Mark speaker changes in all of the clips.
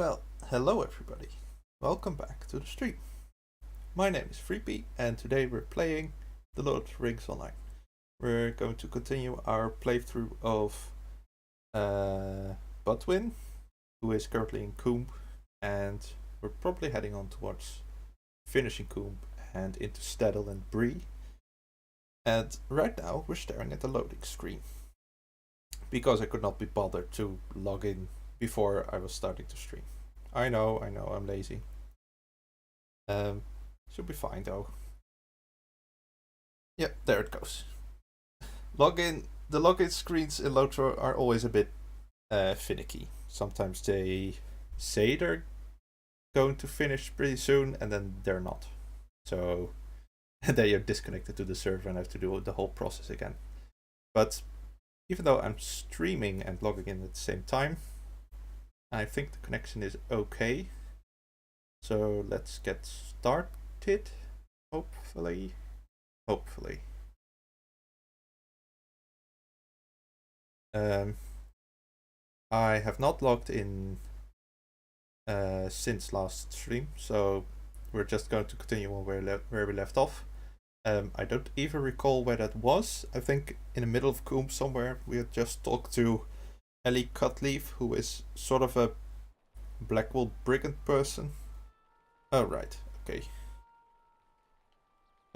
Speaker 1: Well, hello everybody. Welcome back to the stream. My name is Freepy and today we're playing The Lord of the Rings Online. We're going to continue our playthrough of Budwin, who is currently in Coombe, and we're probably heading on towards finishing Coombe and into Staddle and Bree. And right now we're staring at the loading screen because I could not be bothered to log in before I was starting to stream. I know, I'm lazy. Should be fine though. Yep, there it goes. The login screens in Lotro are always a bit finicky. Sometimes they say they're going to finish pretty soon and then they're not. So then you're disconnected to the server and have to do the whole process again. But even though I'm streaming and logging in at the same time, I think the connection is okay. So let's get started, hopefully. I have not logged in since last stream, so we're just going to continue on where we left off. I don't even recall where that was. I think in the middle of Coombe somewhere. We had just talked to Ellie Cutleaf, who is sort of a Blackwood brigand person. Oh, right, okay.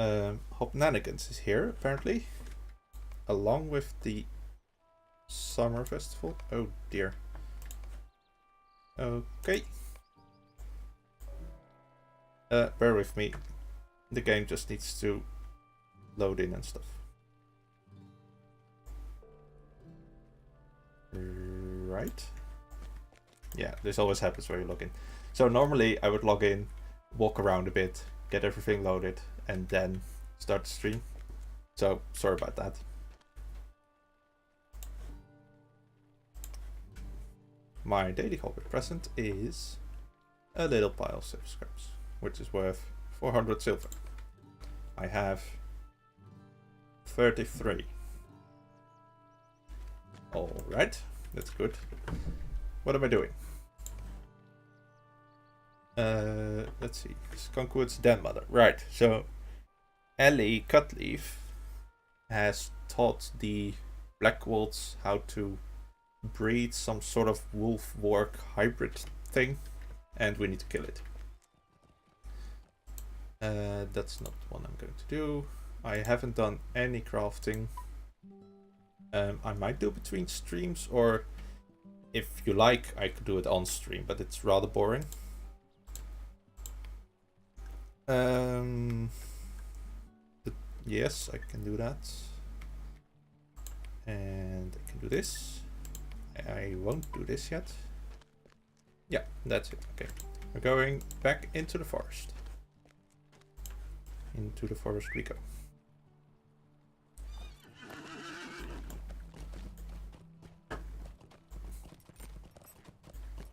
Speaker 1: Hobnanigans is here, apparently. Along with the summer festival. Oh dear. Okay. Bear with me. The game just needs to load in and stuff. Right. Yeah, this always happens where you log in. So normally I would log in, walk around a bit, get everything loaded, and then start the stream. So sorry about that. My daily hobby present is a little pile of silver scraps, which is worth 400 silver. I have 33. Alright, that's good. What am I doing? Let's see. Skunkwood's den mother. Right, so Ellie Cutleaf has taught the Blackwolves how to breed some sort of wolf-warg hybrid thing, and we need to kill it. That's not what I'm going to do. I haven't done any crafting. I might do between streams, or if you like, I could do it on stream, but it's rather boring. Yes, I can do that. And I can do this. I won't do this yet. Yeah, that's it. Okay. We're going back into the forest. Into the forest we go.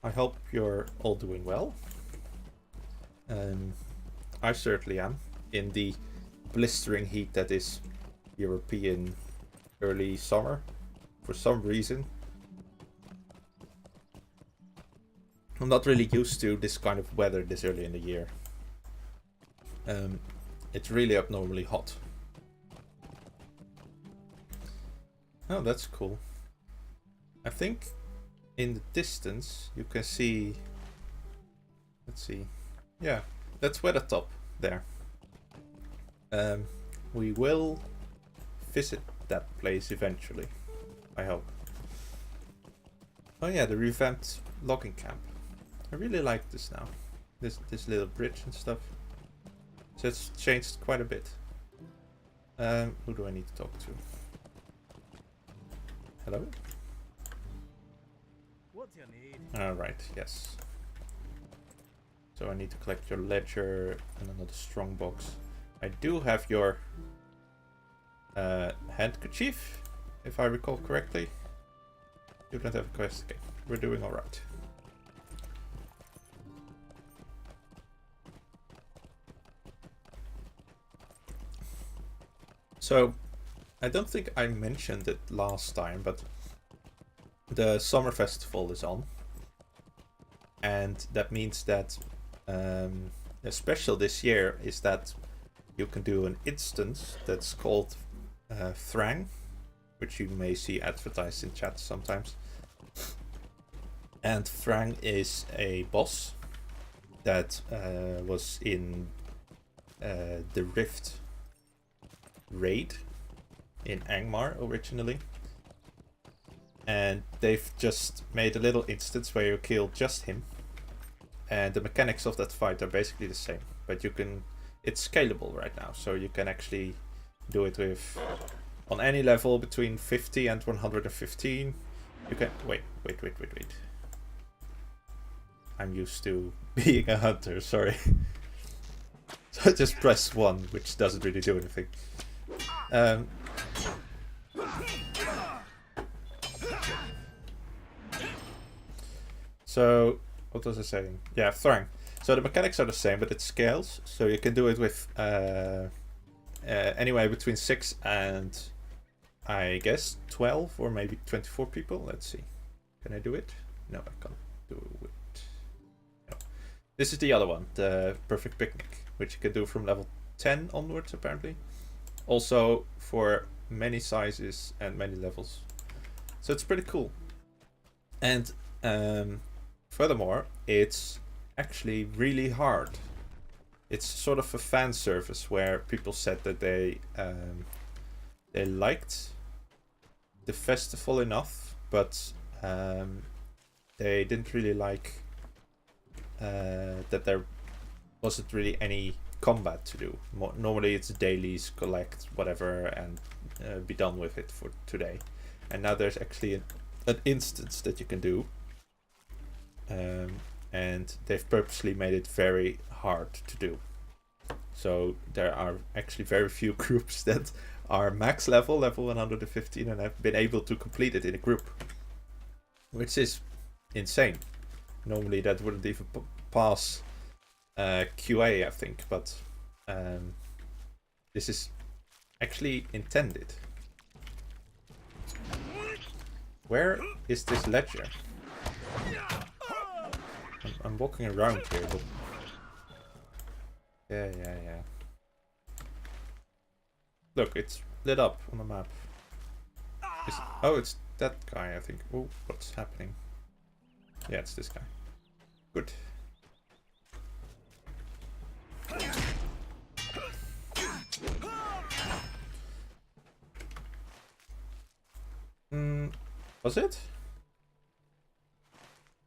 Speaker 1: I hope you're all doing well. I certainly am, in the blistering heat that is European early summer. For some reason, I'm not really used to this kind of weather this early in the year. It's really abnormally hot. Oh, that's cool. I think in the distance you can see, let's see, yeah, that's Weathertop there. We will visit that place eventually, I hope. Oh yeah, the revamped logging camp. I really like this now. This little bridge and stuff. So it's changed quite a bit. Who do I need to talk to? Hello?
Speaker 2: What's your need?
Speaker 1: Alright, yes. So I need to collect your ledger and another strong box. I do have your handkerchief, if I recall correctly. You don't have a quest. Okay, we're doing alright. So, I don't think I mentioned it last time, but the summer festival is on. and that means that special this year is that you can do an instance that's called Thrang, which you may see advertised in chat sometimes. And Thrang is a boss that was in the Rift raid in Angmar originally. And they've just made a little instance where you kill just him. And the mechanics of that fight are basically the same. But it's scalable right now, so you can actually do it with on any level between 50 and 115. You can wait. I'm used to being a hunter, sorry. So just press 1, which doesn't really do anything. So, what was I saying? Yeah, Thrang. So the mechanics are the same, but it scales. So you can do it with anywhere between 6 and, I guess, 12 or maybe 24 people. Let's see. Can I do it? No, I can't do it. No. This is the other one, the Perfect Picnic, which you can do from level 10 onwards, apparently. Also for many sizes and many levels. So it's pretty cool. And furthermore, it's actually really hard. It's sort of a fan service where people said that they liked the festival enough, but they didn't really like that there wasn't really any combat to do. Normally it's dailies, collect whatever, and be done with it for today. And now there's actually an instance that you can do. And they've purposely made it very hard to do. So there are actually very few groups that are max level 115, and have been able to complete it in a group. Which is insane. Normally that wouldn't even pass QA, I think, but this is actually intended. Where is this ledger? I'm walking around here, but yeah. Look, it's lit up on the map. Oh, it's that guy, I think. Oh, what's happening? Yeah, it's this guy. Good. Was it?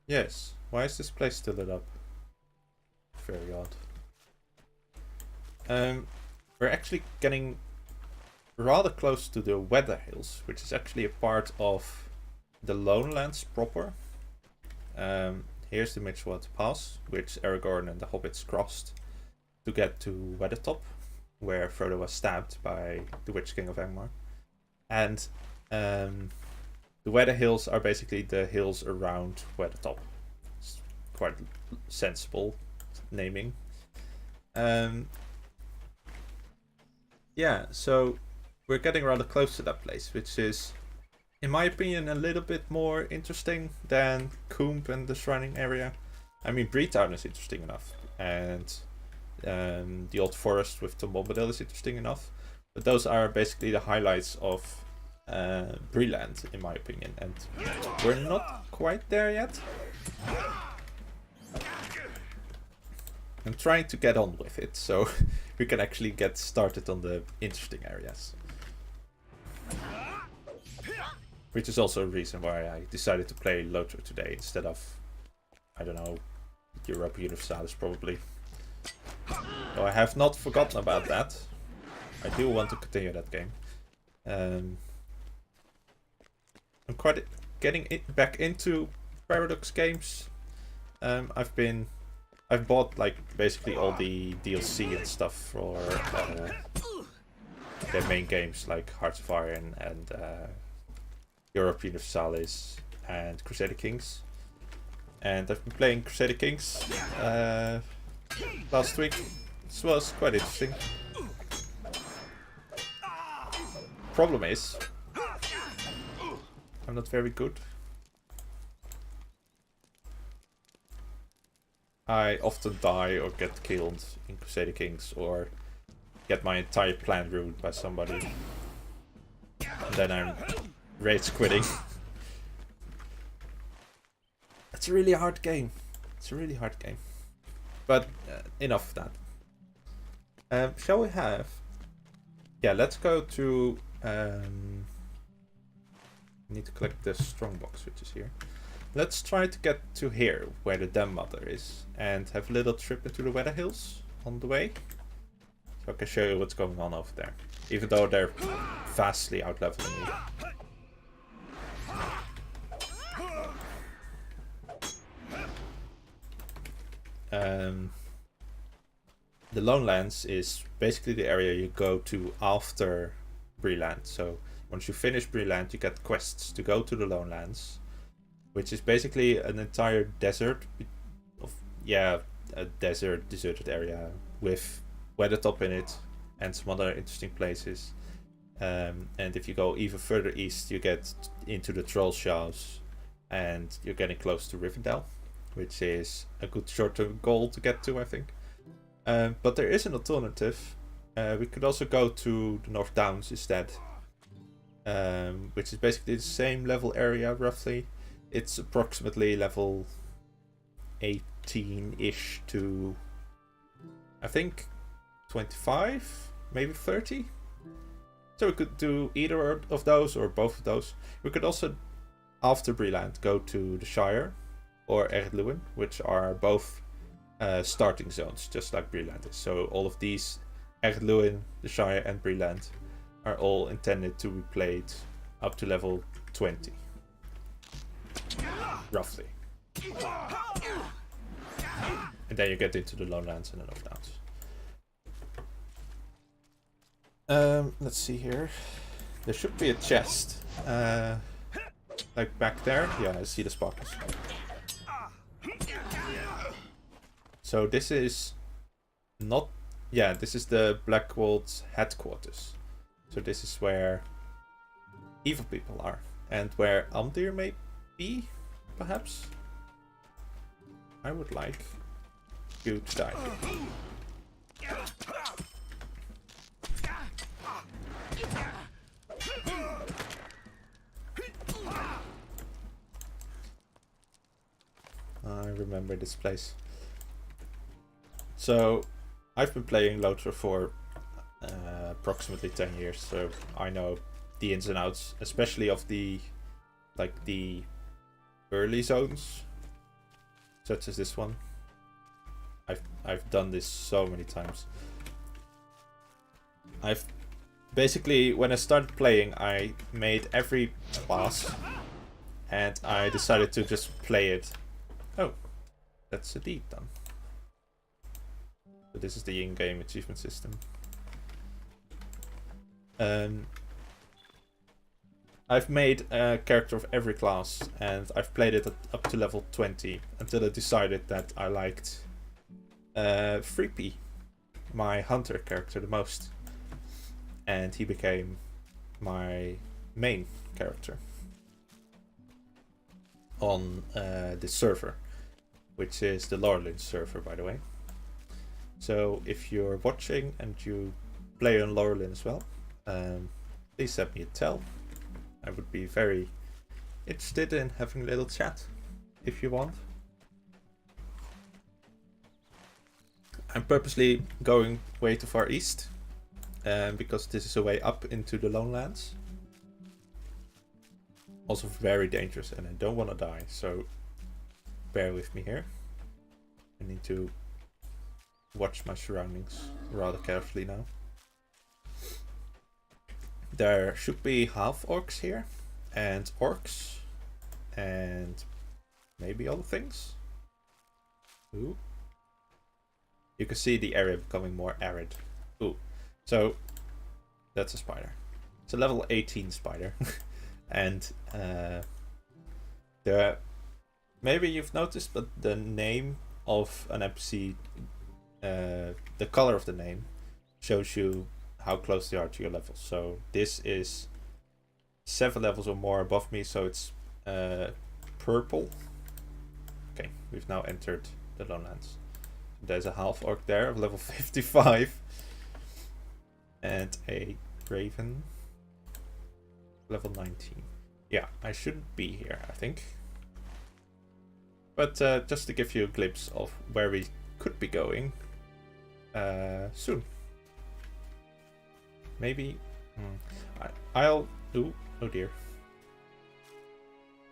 Speaker 1: Yes. Why is this place still lit up? Very odd. We're actually getting rather close to the Weather Hills, which is actually a part of the Lonelands proper. Here's the Mitchellwood Pass, which Aragorn and the hobbits crossed to get to Weathertop, where Frodo was stabbed by the Witch King of Angmar. And the Weather Hills are basically the hills around Weathertop. It's quite sensible naming. Yeah, so we're getting rather close to that place, which is, in my opinion, a little bit more interesting than Coombe and the Shrining area. I mean, Breetown is interesting enough, and the Old Forest with Tom Bombadil is interesting enough, but those are basically the highlights of Breeland, in my opinion, and we're not quite there yet. I'm trying to get on with it, so we can actually get started on the interesting areas. Which is also a reason why I decided to play Lotro today instead of, I don't know, Europa Universalis probably. So I have not forgotten about that. I do want to continue that game. I'm quite getting back into Paradox games. I've bought like basically all the DLC and stuff for their main games like Hearts of Iron and Europa Universalis and Crusader Kings. And I've been playing Crusader Kings last week. This was quite interesting. Problem is, I'm not very good. I often die or get killed in Crusader Kings, or get my entire plan ruined by somebody. And then I'm rage quitting. It's a really hard game. It's a really hard game. But enough of that. Shall we have... Yeah, let's go to... need to collect the strongbox, which is here. Let's try to get to here, where the Dam Mother is, and have a little trip into the Weather Hills on the way. So I can show you what's going on over there. Even though they're vastly outleveling me. The Lone Lands is basically the area you go to after Breland. So once you finish Breland, you get quests to go to the Lone Lands, which is basically an entire desert a deserted area with Weathertop in it and some other interesting places. And if you go even further east, you get into the Trollshaws, and you're getting close to Rivendell, which is a good short-term goal to get to, I think. But there is an alternative. We could also go to the North Downs instead, which is basically the same level area, roughly. It's approximately level 18-ish to, I think, 25, maybe 30. So we could do either of those or both of those. We could also, after Breland, go to the Shire or Erd Luin, which are both starting zones, just like Breland is. So all of these, Erd Luin, the Shire, and Breland, are all intended to be played up to level 20. Roughly. And then you get into the Lowlands and the North Downs. Let's see here. There should be a chest. Like back there. Yeah, I see the sparkles. So this is not... Yeah, this is the Blackwold's headquarters. So this is where evil people are. And where Amdir may be, perhaps? I would like you to die. I remember this place. So, I've been playing Lothar for approximately 10 years, so I know the ins and outs, especially of the early zones, such as this one. I've done this so many times. I've basically, when I started playing, I made every class, and I decided to just play it. Oh, that's a deed done. So this is the in-game achievement system. I've made a character of every class, and I've played it up to level 20 until I decided that I liked Freepy, my hunter character, the most. And he became my main character on this server, which is the Lorelin server, by the way. So if you're watching and you play on Lorelin as well, please send me a tell. I would be very interested in having a little chat, if you want. I'm purposely going way too far east, because this is a way up into the Lone Lands. Also very dangerous, and I don't want to die, so bear with me here. I need to watch my surroundings rather carefully now. There should be half orcs here, and orcs, and maybe other things. Ooh. You can see the area becoming more arid. Ooh. So, that's a spider. It's a level 18 spider. And, maybe you've noticed, but the name of an NPC, the color of the name, shows you how close they are to your level. So this is 7 levels or more above me, so it's purple. Okay, we've now entered the Lowlands. There's a half orc there of level 55. And a raven. Level 19. Yeah, I shouldn't be here, I think. But just to give you a glimpse of where we could be going soon. Maybe. I'll. Oh dear.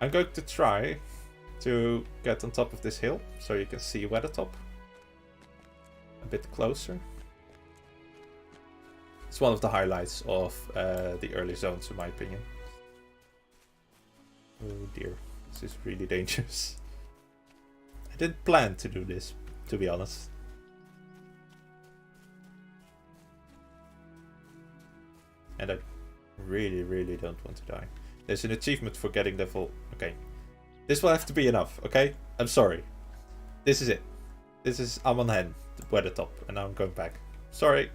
Speaker 1: I'm going to try to get on top of this hill so you can see Weathertop a bit closer. It's one of the highlights of the early zones, in my opinion. Oh dear, this is really dangerous. I didn't plan to do this, to be honest. And I really, really don't want to die. There's an achievement for getting level... Okay. This will have to be enough, okay? I'm sorry. This is it. This is Amon Hen, the Weathertop, and now I'm going back. Sorry.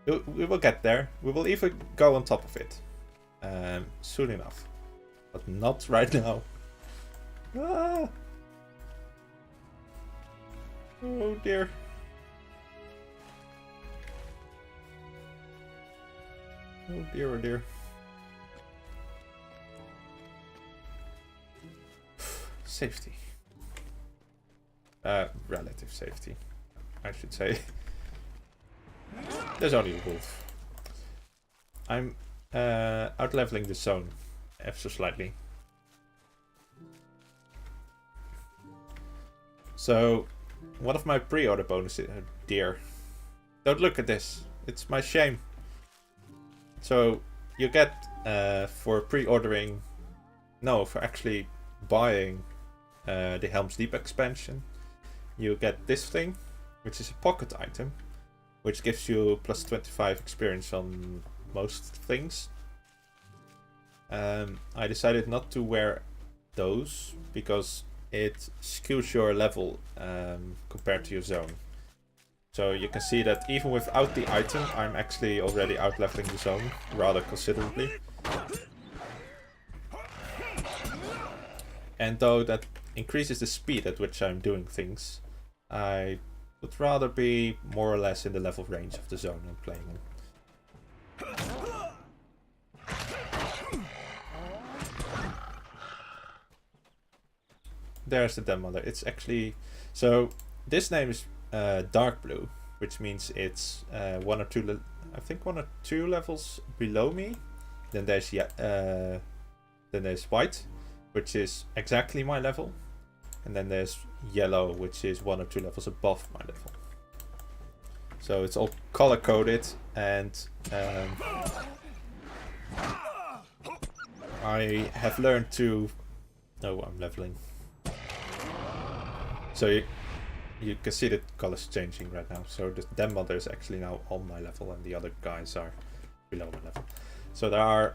Speaker 1: We will get there. We will even go on top of it. Soon enough. But not right now. Ah! Oh dear. Oh dear, oh dear. Safety. Relative safety, I should say. There's only a wolf. I'm out-leveling the zone ever so slightly. So, one of my pre-order bonuses... Oh dear. Don't look at this. It's my shame. So, you get for pre-ordering... No, for actually buying the Helm's Deep expansion, you get this thing, which is a pocket item, which gives you plus 25 experience on most things. I decided not to wear those because it skews your level compared to your zone. So you can see that even without the item, I'm actually already out-leveling the zone rather considerably. And though that increases the speed at which I'm doing things, I would rather be more or less in the level range of the zone I'm playing in. There's the Den Mother. It's actually... So, this name is Dark Blue, which means it's one or two levels below me. Then there's white, which is exactly my level. And then there's yellow, which is 1 or 2 levels above my level. So it's all color-coded, and I have learned to... Oh, I'm leveling. So you can see the colors changing right now. So the Den Mother is actually now on my level, and the other guys are below my level. So there are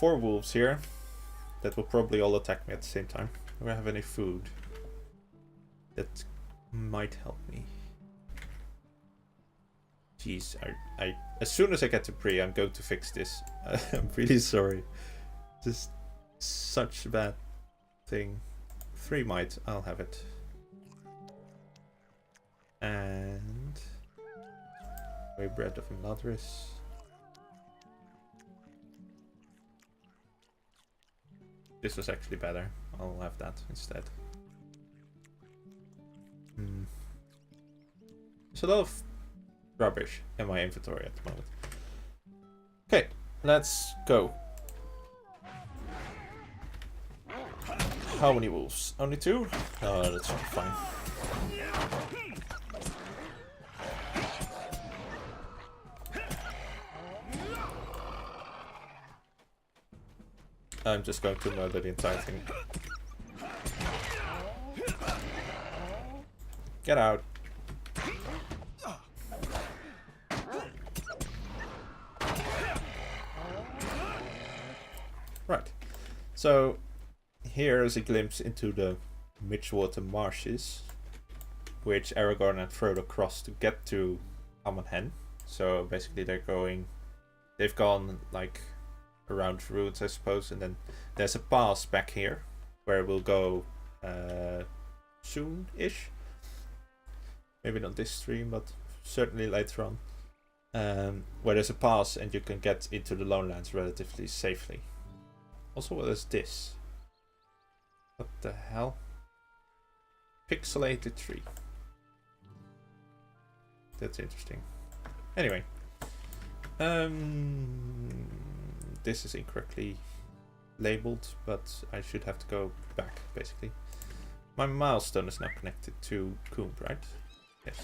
Speaker 1: 4 wolves here that will probably all attack me at the same time. Do I have any food that might help me? Jeez, I as soon as I get to pre, I'm going to fix this. I'm really sorry. Just such a bad thing. 3 might, I'll have it. And Way Bread of Imladris. This was actually better. I'll have that instead. There's a lot of rubbish in my inventory at the moment. Okay, let's go. How many wolves? Only 2? Oh, that's fine. I'm just going to murder the entire thing. Get out. Right. So, here is a glimpse into the Midgewater Marshes, which Aragorn and Frodo crossed to get to Amon Hen. So basically they've gone like around ruins, I suppose, and then there's a pass back here where we'll go soon-ish. Maybe not this stream, but certainly later on. Where there's a pass and you can get into the Lonelands relatively safely. Also, what is this? What the hell? Pixelated tree. That's interesting. Anyway. This is incorrectly labeled, but I should have to go back, basically. My milestone is now connected to Coombe, right? Yes.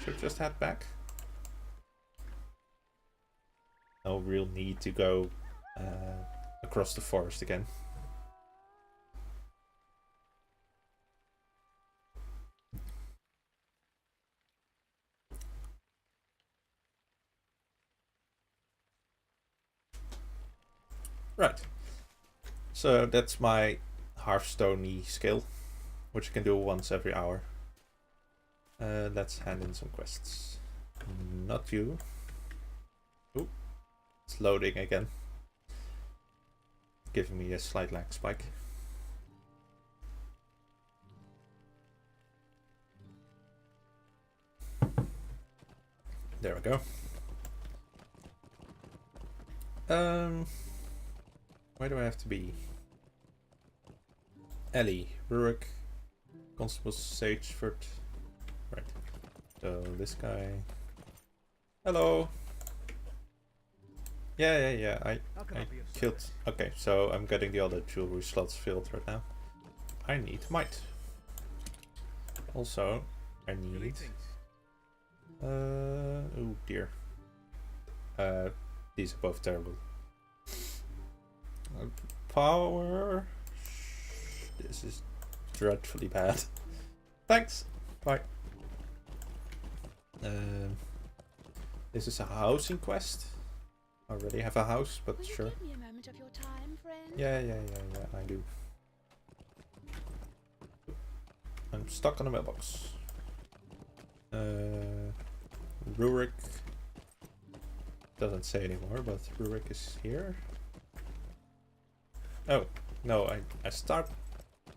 Speaker 1: Should just head back. No real need to go across the forest again. Right. So that's my Hearthstone-y skill, which you can do once every hour. Let's hand in some quests. Not you. Ooh. It's loading again. Giving me a slight lag spike. There we go. Where do I have to be? Ellie, Rurik, Constable Sageford. Right. So this guy. Hello. Yeah. I killed. Okay, so I'm getting the other jewelry slots filled right now. I need might. Also, I need. Oh dear. These are both terrible. Power. This is dreadfully bad. Thanks. Bye. This is a housing quest. I already have a house, but sure.
Speaker 2: Give me a moment of your time, friend?
Speaker 1: Yeah, I do. I'm stuck on a mailbox. Rurik doesn't say anymore, but Rurik is here. Oh, no, I start.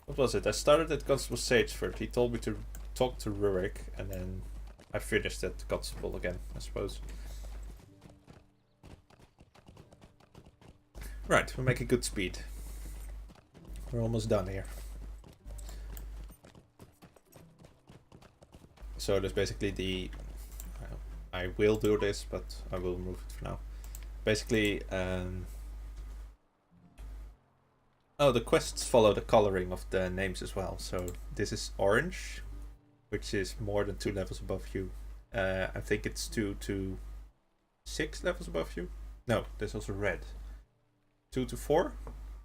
Speaker 1: What was it? I started at Constable Sageford. He told me to talk to Rurik, and then I finished at Constable again, I suppose. Right, we're making good speed. We're almost done here. So there's basically the... I will do this, but I will remove it for now. Basically, oh, the quests follow the coloring of the names as well. So this is orange, which is more than 2 levels above you. I think it's 2 to 6 levels above you. No, there's also red. 2 to 4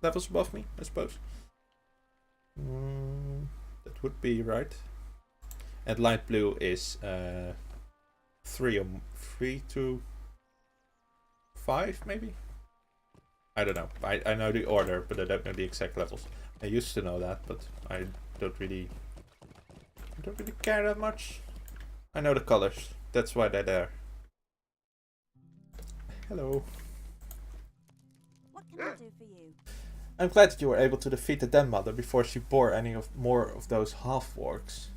Speaker 1: levels above me, I suppose. That would be right. And light blue is 3 to 5, maybe? I don't know. I know the order, but I don't know the exact levels. I used to know that, but I don't really care that much. I know the colors. That's why they're there. Hello.
Speaker 2: What can I do for you?
Speaker 1: I'm glad that you were able to defeat the Den Mother before she bore any more of those half-orcs.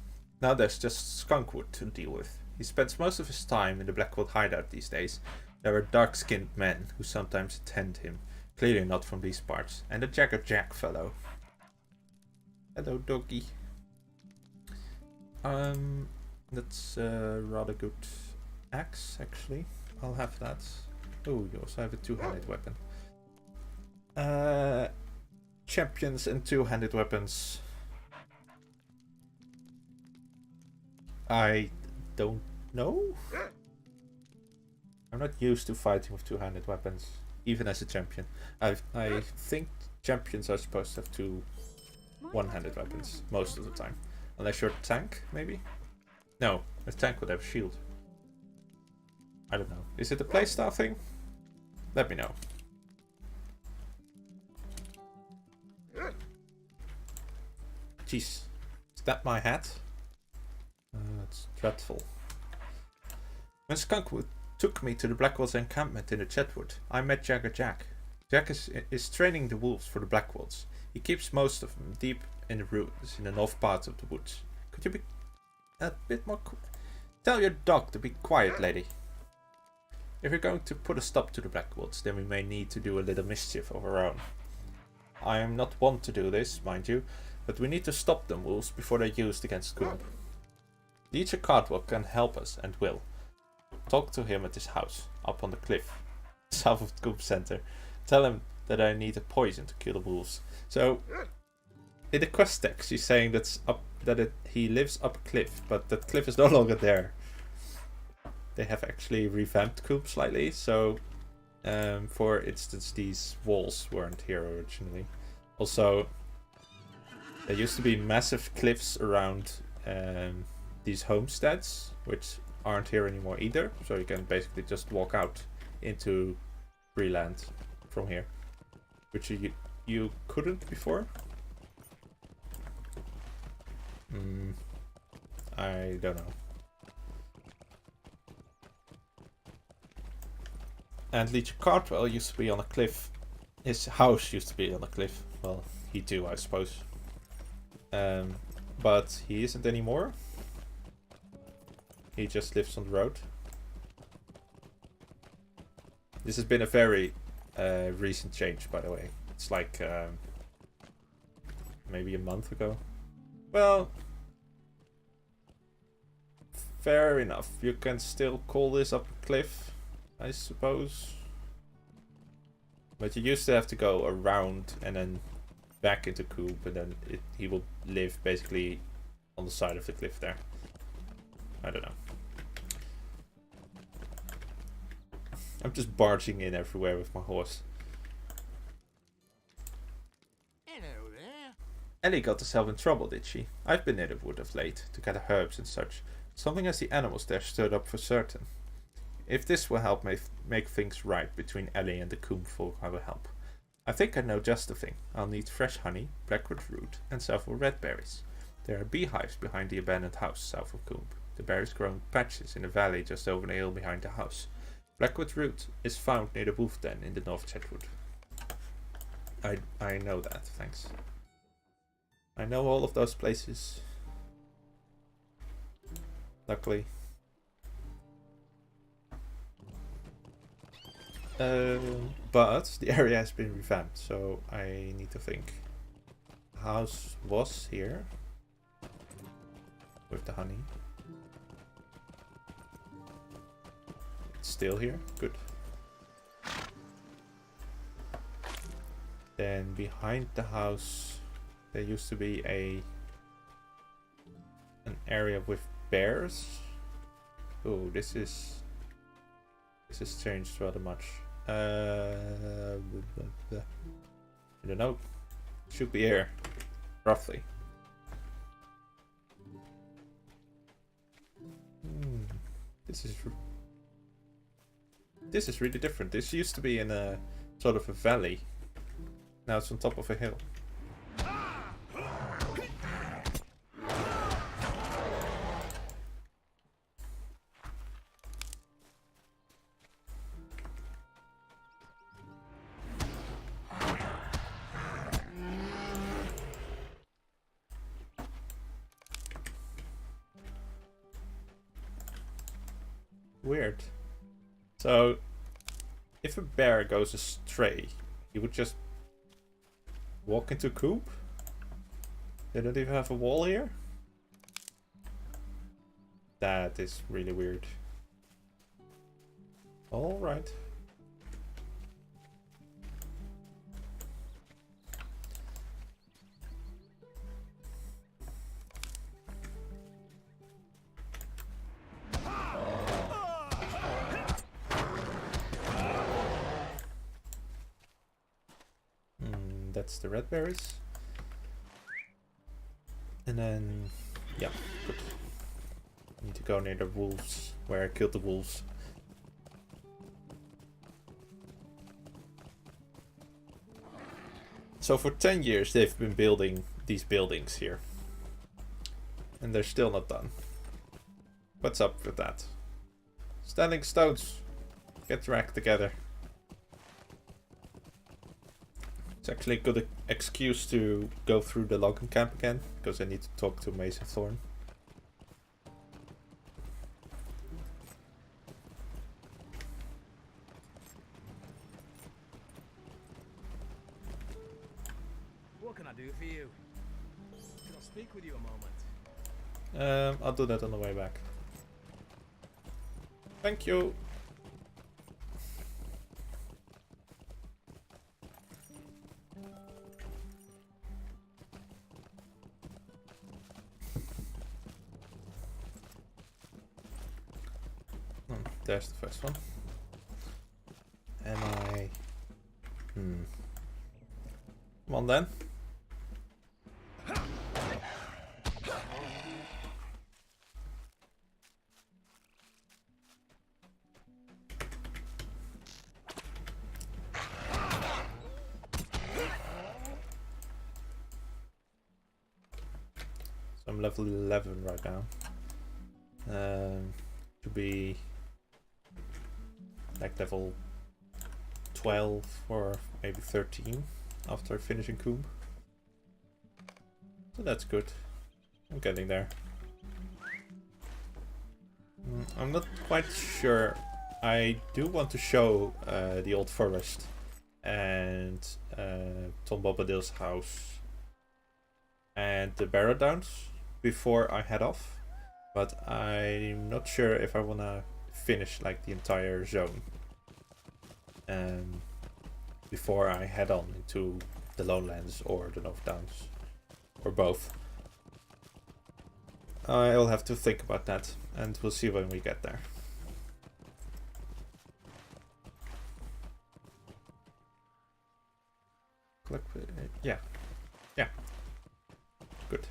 Speaker 1: Now there's just Skunkwood to deal with. He spends most of his time in the Blackwood hideout these days. There are dark-skinned men who sometimes attend him, clearly not from these parts, and a Jagger Jack fellow. Hello, doggy. That's a rather good axe, actually. I'll have that. Oh, you also have a two-handed weapon. Champions and two-handed weapons. I don't know. I'm not used to fighting with two-handed weapons, even as a champion. I think champions are supposed to have two one-handed weapons most of the time, unless you're a tank, maybe. No, a tank would have a shield. I don't know. Is it a playstyle thing? Let me know. Jeez, is that my hat? It's dreadful. When Skunkwood took me to the Blackwoods encampment in the Chetwood, I met Jagger Jack. Jack is training the wolves for the Blackwoods. He keeps most of them deep in the ruins in the north part of the woods. Could you be a bit more... Tell your dog to be quiet, lady. If we're going to put a stop to the Blackwoods, then we may need to do a little mischief of our own. I am not one to do this, mind you, but we need to stop the wolves before they're used against Coombe. Leecher Cardwell can help us, and will. Talk to him at his house, up on the cliff, south of Coombe Center. Tell him that I need a poison to kill the wolves. So, in the quest text, he's saying he lives up a cliff, but that cliff is no longer there. They have actually revamped Coombe slightly, so for instance, these walls weren't here originally. Also, there used to be massive cliffs around these homesteads, which aren't here anymore either, so you can basically just walk out into Breland from here, which you couldn't before. I don't know. And Leecher Cardwell used to be on a cliff. His house used to be on a cliff. Well, he too, I suppose. But he isn't anymore. He just lives on the road. This has been a very recent change, by the way. It's like maybe a month ago. Well, fair enough. You can still call this up a cliff, I suppose. But you used to have to go around and then back into Coombe, and then he will live basically on the side of the cliff there. I don't know. I'm just barging in everywhere with my horse.
Speaker 3: Hello there.
Speaker 1: Ellie got herself in trouble, did she? I've been near the wood of late to gather herbs and such. Something as the animals there stirred up for certain. If this will help make things right between Ellie and the Coombe folk, I will help. I think I know just the thing. I'll need fresh honey, blackwood root, and several red berries. There are beehives behind the abandoned house south of Coombe. The berries grow in patches in the valley just over the hill behind the house. Blackwood root is found near the wolf den in the North Chetwood. I know that, thanks. I know all of those places. Luckily. But the area has been revamped, so I need to think. The house was here with the honey. It's still here, good. Then behind the house there used to be an area with bears. Oh, this is changed rather much. I don't know. Should be here, roughly. This is really different. This used to be in a sort of a valley. Now it's on top of a hill. Weird. So, if a bear goes astray, he would just walk into Coombe? They don't even have a wall here? That is really weird. Alright. That's the red berries. And then, yeah, good. I need to go near the wolves, where I killed the wolves. So for 10 years they've been building these buildings here. And they're still not done. What's up with that? Standing stones! Get your act together. It's actually a good excuse to go through the logging camp again, because I need to talk to Mason Thorn.
Speaker 3: I do for you? Can I speak with you a moment?
Speaker 1: I'll do that on the way back. Thank you. There's the first one. Am I... Come on then. So I'm level 11 right now. To be like level 12 or maybe 13 after finishing Coombe. So that's good. I'm getting there. I'm not quite sure. I do want to show the Old Forest and Tom Bombadil's house and the Barrow Downs before I head off, but I'm not sure if I wanna finish like the entire zone before I head on into the Lowlands or the North Downs, or both. I'll have to think about that, and we'll see when we get there. Click, yeah, good.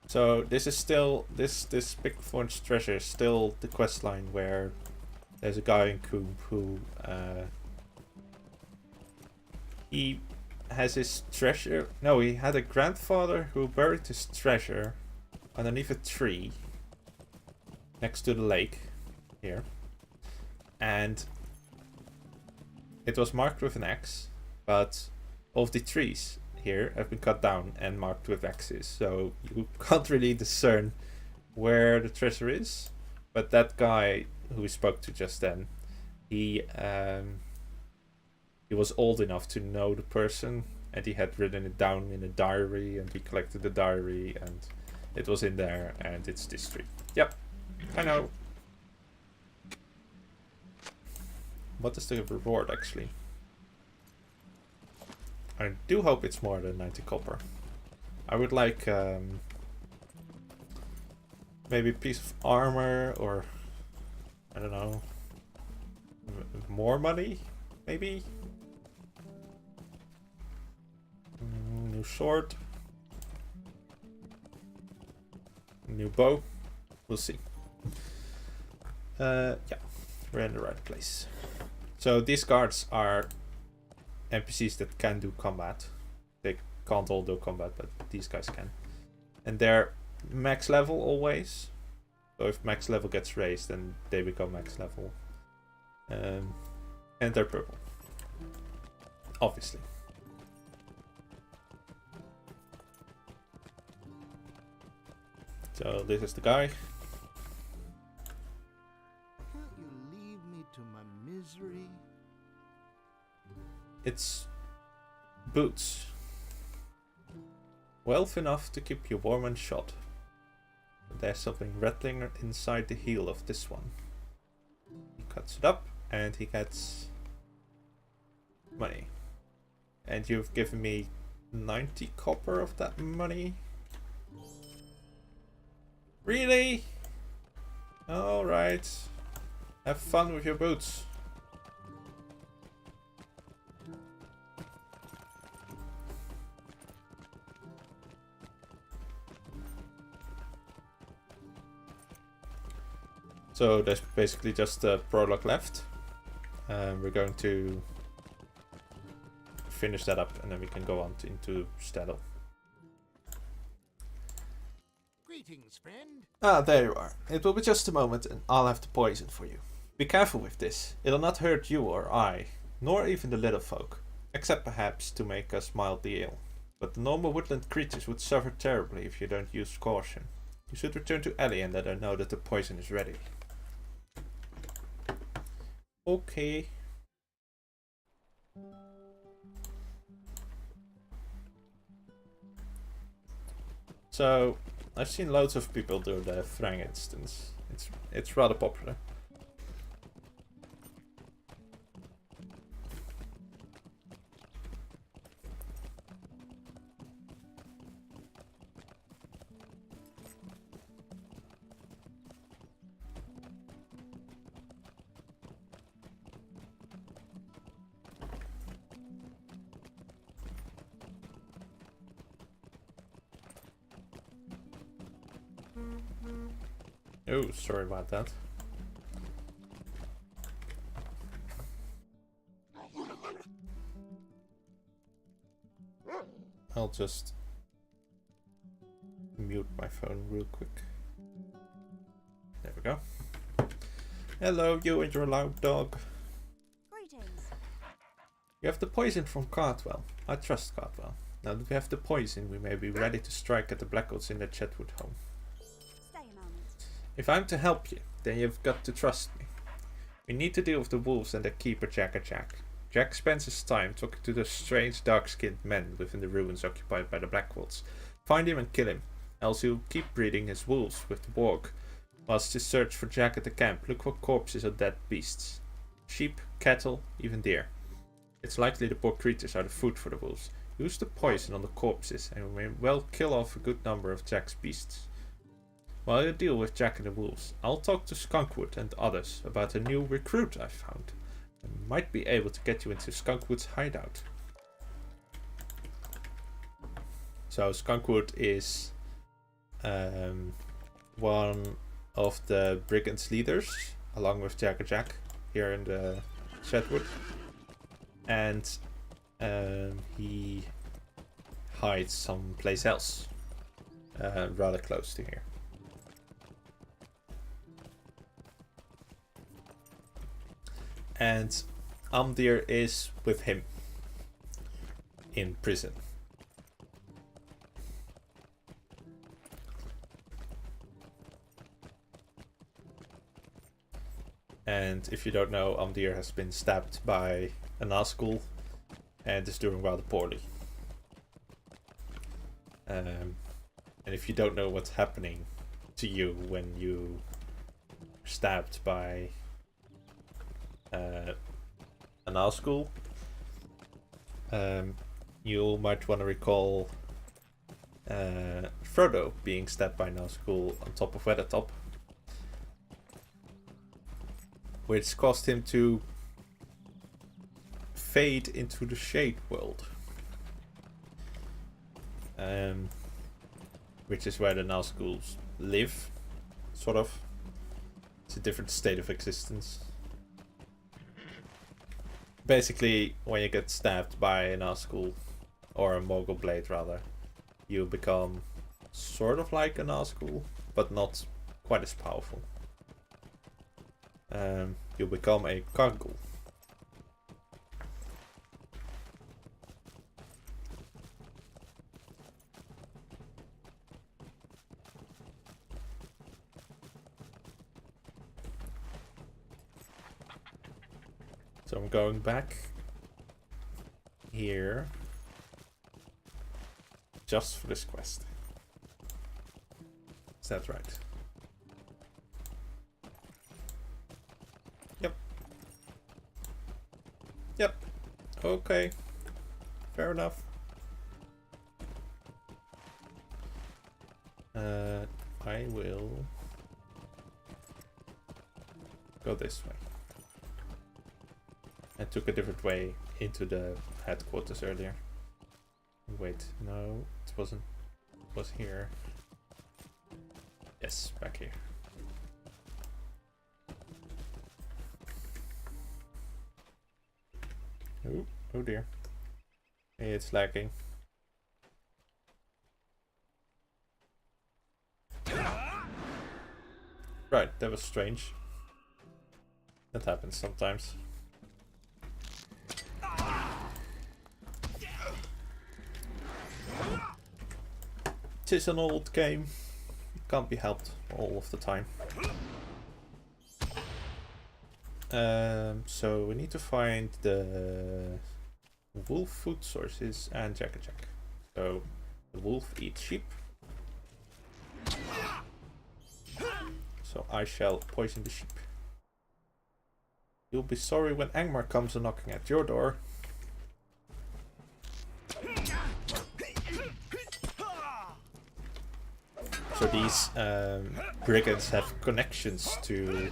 Speaker 1: So this is still this Pickthorn's Treasure is still the quest line where there's a guy in Coombe who he has his treasure. No, he had a grandfather who buried his treasure underneath a tree next to the lake here, and it was marked with an X, but all of the trees here have been cut down and marked with X's, so you can't really discern where the treasure is. But that guy who we spoke to just then, he was old enough to know the person, and he had written it down in a diary, and he collected the diary, and it was in there, and it's this tree. Yep, I know. What is the reward actually? I do hope it's more than 90 copper. I would like maybe a piece of armor, or I don't know, more money maybe. New sword, new bow, we'll see. Yeah, we're in the right place. So these guards are NPCs that can do combat. They can't all do combat, but these guys can. And they're max level always. So if max level gets raised, then they become max level. And they're purple. Obviously. So this is the guy.
Speaker 3: Can't you leave me to my misery?
Speaker 1: It's boots. Wealth enough to keep you warm and shod. There's something rattling inside the heel of this one. He cuts it up and he gets money. And you've given me 90 copper of that money. Really? Alright. Have fun with your boots. So there's basically just a prologue left. We're going to finish that up and then we can go on into Staddle.
Speaker 3: Greetings, friend.
Speaker 1: Ah, there you are. It will be just a moment and I'll have the poison for you. Be careful with this. It'll not hurt you or I, nor even the little folk, except perhaps to make us mildly ill. But the normal woodland creatures would suffer terribly if you don't use caution. You should return to Ellie and let her know that the poison is ready. Okay. So I've seen loads of people do the Thrang instance. It's rather popular. Oh, sorry about that. I'll just mute my phone real quick. There we go. Hello, you and your loud dog.
Speaker 2: Greetings.
Speaker 1: You have the poison from Cardwell. I trust Cardwell. Now that we have the poison, we may be ready to strike at the Blackwoods in their Chetwood home.
Speaker 2: Stay a moment.
Speaker 1: If I'm to help you, then you've got to trust me. We need to deal with the wolves and their keeper Jack. Jack spends his time talking to those strange dark-skinned men within the ruins occupied by the Blackwoods. Find him and kill him, else he'll keep breeding his wolves with the Borg. Whilst you search for Jack at the camp, look for corpses of dead beasts. Sheep, cattle, even deer. It's likely the Borg creatures are the food for the wolves. Use the poison on the corpses and we may well kill off a good number of Jack's beasts. While you deal with Jack and the wolves, I'll talk to Skunkwood and others about a new recruit I've found. I might be able to get you into Skunkwood's hideout. So Skunkwood is one of the brigands' leaders, along with Jack here in the Chetwood, and he hides someplace else, rather close to here. And Amdir is with him in prison. And if you don't know, Amdir has been stabbed by a Nazgul and is doing rather poorly. And if you don't know what's happening to you when you are stabbed by a Nazgul, you might want to recall Frodo being stabbed by Nazgul on top of Weathertop, which caused him to fade into the Shade World, which is where the Nazguls live, sort of. It's a different state of existence. Basically, when you get stabbed by a Nazgul, or a Mogul Blade rather, you become sort of like a Nazgul, but not quite as powerful. You become a Kargul. So I'm going back here just for this quest. Is that right? Yep. Yep. Okay. Fair enough. I will go this way. I took a different way into the headquarters earlier. Wait, no, it wasn't. It was here. Yes, back here. Oh dear. It's lagging. Right, that was strange. That happens sometimes. It's an old game. It can't be helped all of the time. So we need to find the wolf food sources and Jack. So the wolf eats sheep. So I shall poison the sheep. You'll be sorry when Angmar comes a knocking at your door. So these brigands have connections to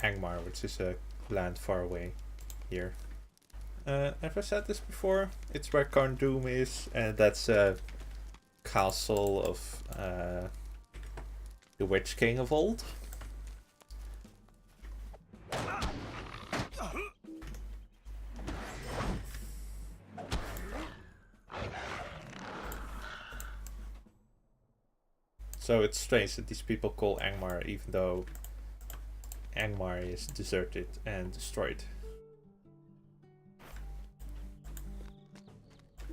Speaker 1: Angmar, which is a land far away here. Have I said this before? It's where Carn-Dûm is, and that's a castle of the Witch King of old. So it's strange that these people call Angmar, even though Angmar is deserted and destroyed.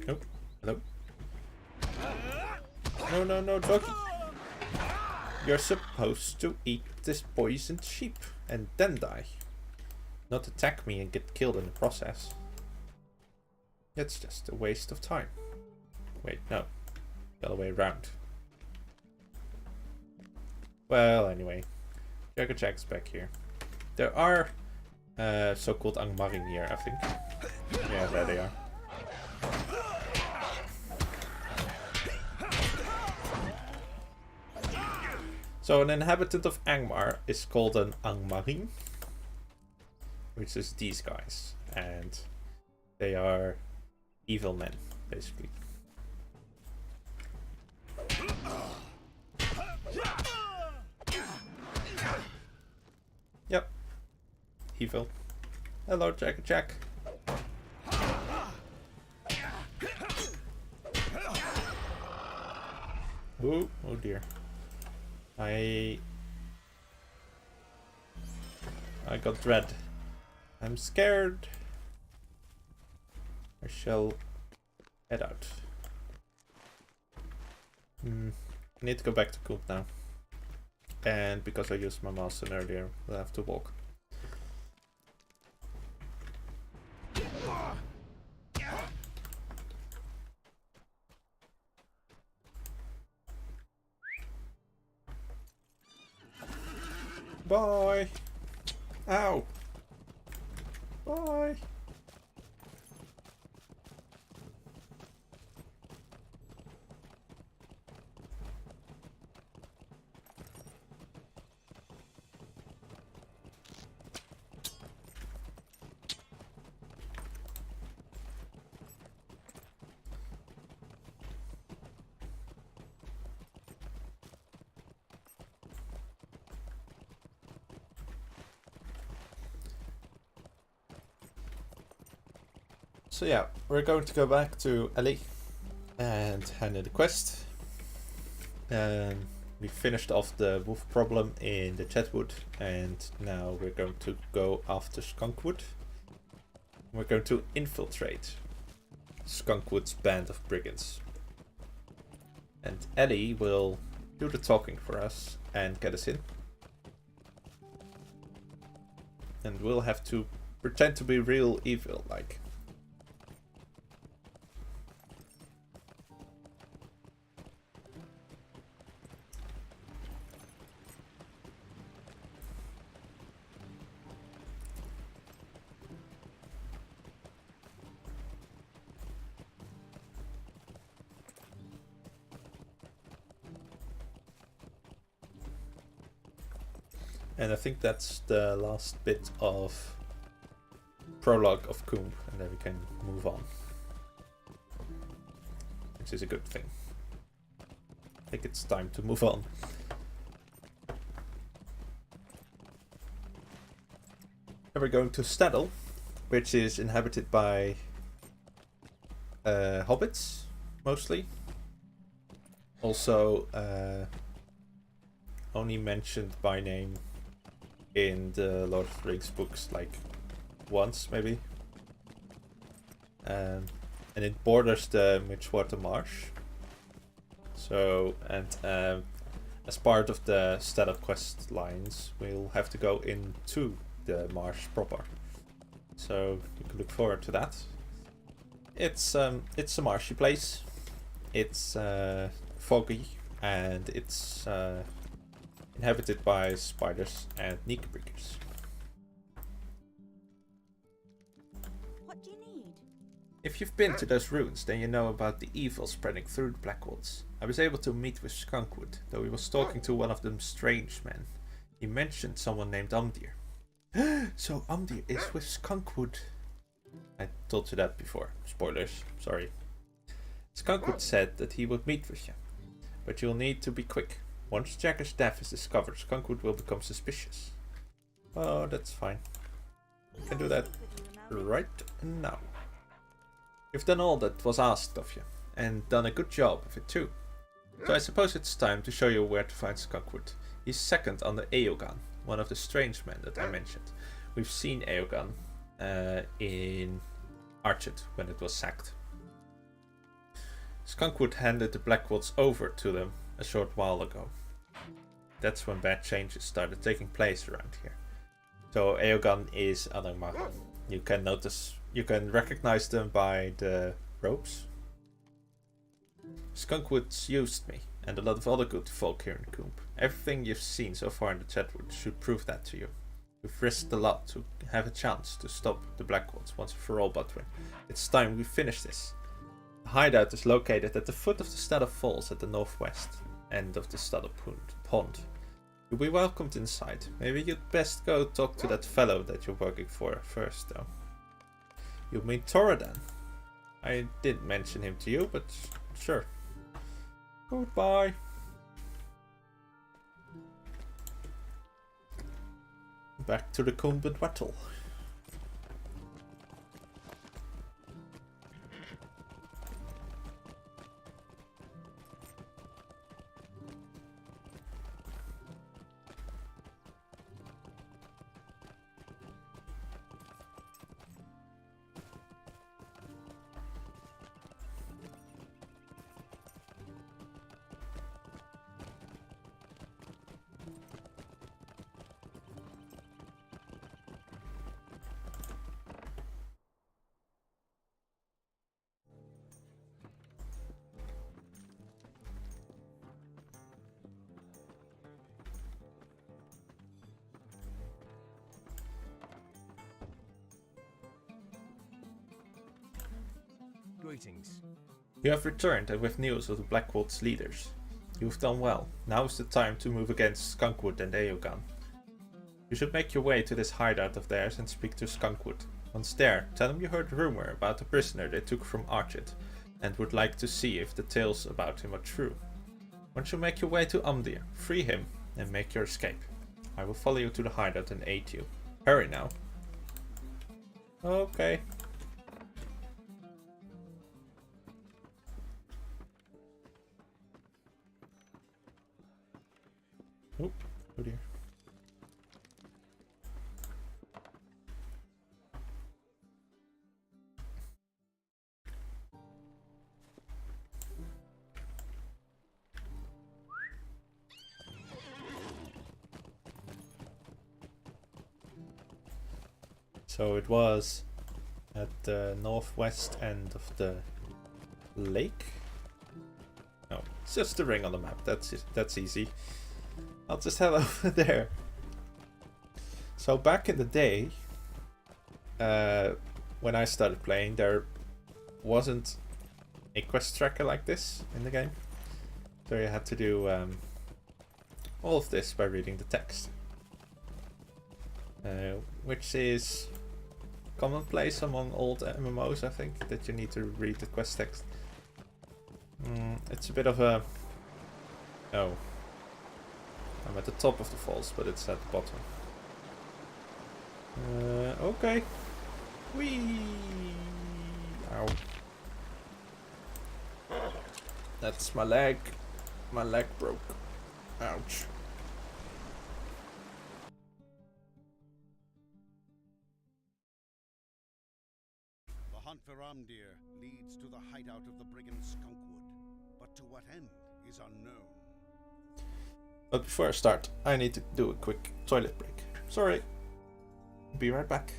Speaker 1: Oh, hello. No, no, no, doggy. You're supposed to eat this poisoned sheep and then die. Not attack me and get killed in the process. It's just a waste of time. Wait, no. The other way around. Well, anyway. Jack-a-Jack's back here. There are so-called Angmaring here, I think. Yeah, there they are. So an inhabitant of Angmar is called an Angmaring, which is these guys, and they are evil men, basically. Yep. Evil. Hello, Jack-a-Jack. Ooh, oh dear. I got dread. I'm scared. I shall head out. I need to go back to Coop now. And because I used my mouse earlier, we'll have to walk. Bye! Ow! Bye! So yeah, we're going to go back to Ellie and hand in the quest. We finished off the wolf problem in the Chetwood, and now we're going to go after Skunkwood. We're going to infiltrate Skunkwood's band of brigands. And Ellie will do the talking for us and get us in. And we'll have to pretend to be real evil, like. And I think that's the last bit of prologue of Coombe, and then we can move on. Which is a good thing. I think it's time to move on. And we're going to Staddle, which is inhabited by hobbits, mostly. Also, only mentioned by name in the Lord of the Rings books, like once maybe. And it borders the Midgewater Marsh. So, and as part of the Staddle quest lines, we'll have to go into the marsh proper. So you can look forward to that. It's a marshy place. It's foggy, and it's inhabited by spiders and Neekbreakers.
Speaker 2: What do you need?
Speaker 1: If you've been to those ruins, then you know about the evil spreading through the Blackwoods. I was able to meet with Skunkwood, though he was talking to one of them strange men. He mentioned someone named Umdir. So Umdir is with Skunkwood. I told you that before. Spoilers, sorry. Skunkwood said that he would meet with you, but you'll need to be quick. Once Jagger's death is discovered, Skunkwood will become suspicious. Oh, that's fine. I can do that right now. You've done all that was asked of you, and done a good job of it too. So I suppose it's time to show you where to find Skunkwood. He's second under Eogan, one of the strange men that I mentioned. We've seen Eogan in Archet when it was sacked. Skunkwood handed the Blackwoods over to them a short while ago. That's when bad changes started taking place around here. So Eogan is Anangmar. You can recognize them by the robes. Skunkwood's used me, and a lot of other good folk here in Coombe. Everything you've seen so far in the Chatwood should prove that to you. We've risked a lot to have a chance to stop the Blackwoods once and for all, Butwin. It's time we finish this. The hideout is located at the foot of the Stadder Falls at the northwest end of the Stadder Pond. You'll be welcomed inside. Maybe you'd best go talk to that fellow that you're working for first, though. You'll meet Thoradin. I didn't mention him to you, but sure. Goodbye. Back to the Coombe and Wattle.
Speaker 3: Greetings.
Speaker 1: You have returned and with news of the Blackwoods leaders. You've done well. Now is the time to move against Skunkwood and Eogan. You should make your way to this hideout of theirs and speak to Skunkwood. Once there, tell him you heard a rumor about a prisoner they took from Archet and would like to see if the tales about him are true. Once you make your way to Umdir, free him and make your escape. I will follow you to the hideout and aid you. Hurry now. Okay. Oh, oh dear. So it was at the northwest end of the lake. No, it's just the ring on the map. That's easy. I'll just head over there. So back in the day, when I started playing, there wasn't a quest tracker like this in the game. So you had to do all of this by reading the text. Which is commonplace among old MMOs, I think, that you need to read the quest text. It's a bit of a... Oh. I'm at the top of the falls, but it's at the bottom. Okay. Whee! Ow. That's my leg. My leg broke. Ouch.
Speaker 4: The hunt for Amdir leads to the hideout of the brigand Skunkwood, but to what end is unknown.
Speaker 1: But before I start, I need to do a quick toilet break. Sorry. Be right back.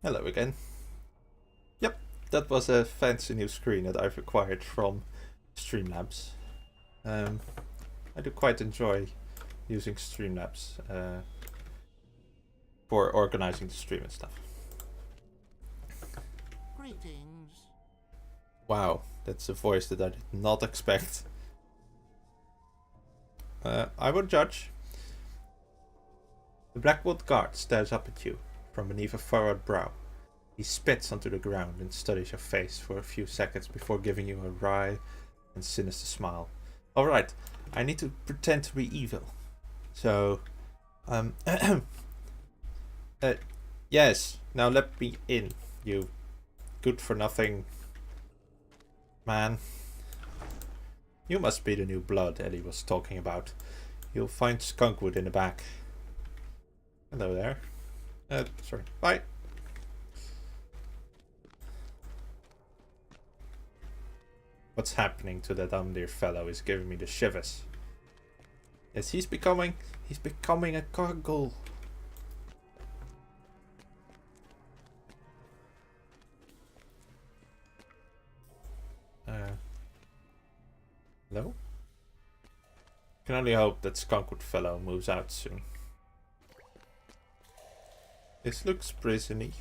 Speaker 1: Hello again. Yep, that was a fancy new screen that I've acquired from Streamlabs. I do quite enjoy using Streamlabs for organizing the stream and stuff.
Speaker 3: Greetings.
Speaker 1: Wow, that's a voice that I did not expect. I won't judge. The Blackwood guard stares up at you from beneath a furrowed brow. He spits onto the ground and studies your face for a few seconds before giving you a wry and sinister smile. Alright, I need to pretend to be evil. So, yes, now let me in, you good for nothing man. You must be the new blood Ellie was talking about. You'll find Skunkwood in the back. Hello there. Sorry. Bye. What's happening to that Umdir fellow is giving me the shivers. Yes, he's becoming a gargoyle. Hello? Can only hope that Skunkwood fellow moves out soon. This looks prisony.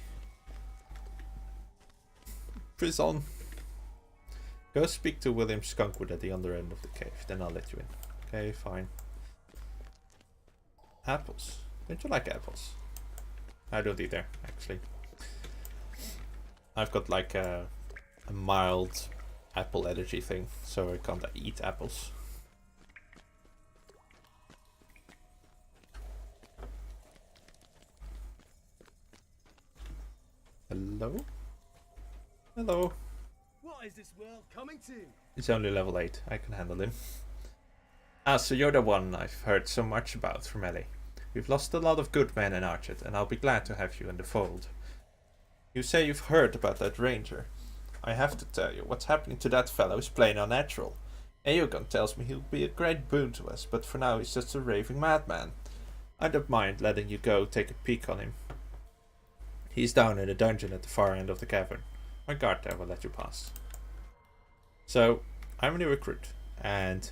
Speaker 1: Prison. Go speak to William Skunkwood at the other end of the cave, then I'll let you in. Okay, fine. Apples. Don't you like apples? I don't either, actually. I've got like a mild apple allergy thing, so I can't eat apples. Hello? Hello.
Speaker 5: What is this world coming to?
Speaker 1: He's only level 8. I can handle him. Ah, so you're the one I've heard so much about from Ellie. We've lost a lot of good men in Archet, and I'll be glad to have you in the fold. You say you've heard about that ranger. I have to tell you, what's happening to that fellow is plain unnatural. Aegon tells me he'll be a great boon to us, but for now he's just a raving madman. I don't mind letting you go take a peek on him. He's down in a dungeon at the far end of the cavern. My guard there will let you pass. So, I'm a new recruit, and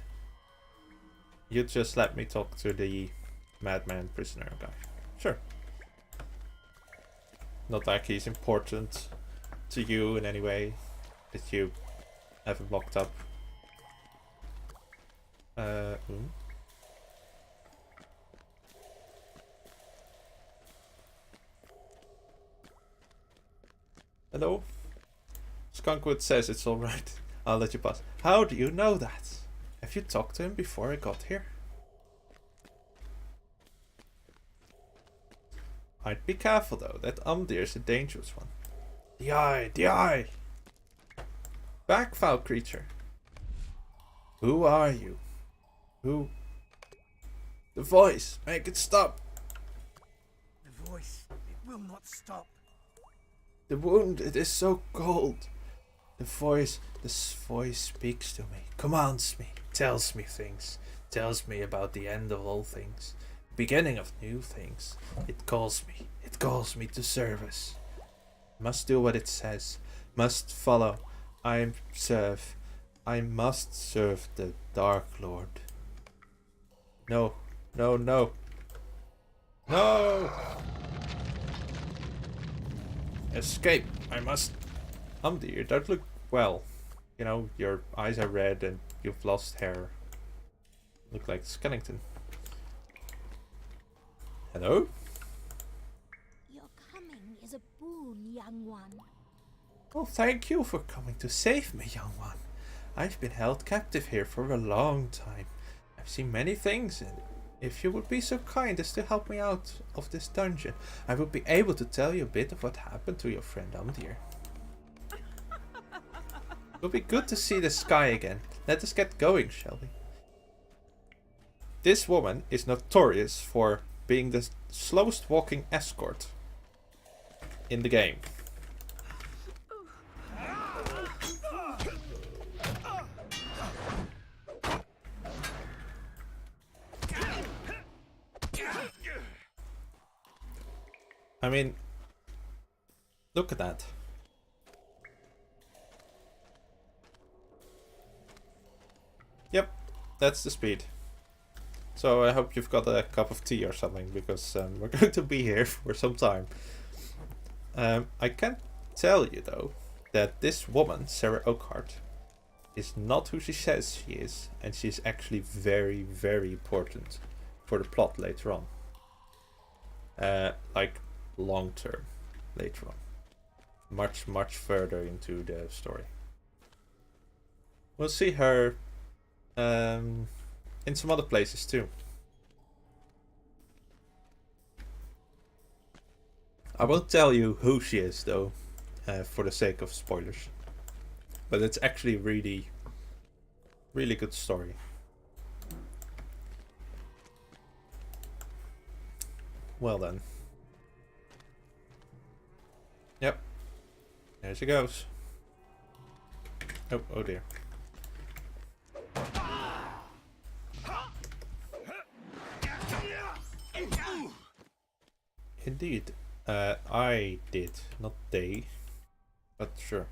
Speaker 1: you just let me talk to the madman prisoner guy. Sure. Not like he's important to you in any way, that you have him locked up. Hello? Skunkwood says it's alright. I'll let you pass. How do you know that? Have you talked to him before I got here? I'd be careful though, that Umdir's a dangerous one. The eye! The eye! Back, foul creature! Who are you? Who? The voice! Make it stop!
Speaker 5: The voice, it will not stop.
Speaker 1: The wound, it is so cold. This voice speaks to me, commands me, tells me things, tells me about the end of all things, beginning of new things. It calls me to service. Must do what it says, must follow. I must serve the Dark Lord. No, no, no. No! Escape! I must. Umdir, you don't look well. You know, your eyes are red and you've lost hair. Look like Skellington. Hello?
Speaker 2: Your coming is a boon, young one.
Speaker 1: Well, thank you for coming to save me, young one. I've been held captive here for a long time. I've seen many things, and if you would be so kind as to help me out of this dungeon, I would be able to tell you a bit of what happened to your friend Umdir. It would be good to see the sky again. Let us get going, shall we? This woman is notorious for being the slowest walking escort in the game. I mean, Look at that. Yep, that's the speed. So I hope you've got a cup of tea or something, because we're going to be here for some time. I can tell you though that this woman, Sarah Oakhart, is not who she says she is, and she's actually very, very important for the plot later on. Like long term later on. Much, much further into the story. We'll see her in some other places too. I won't tell you who she is though, for the sake of spoilers. But it's actually really, really good story. Well then. Yep. There she goes. Oh dear. Indeed. I did, not they. But sure.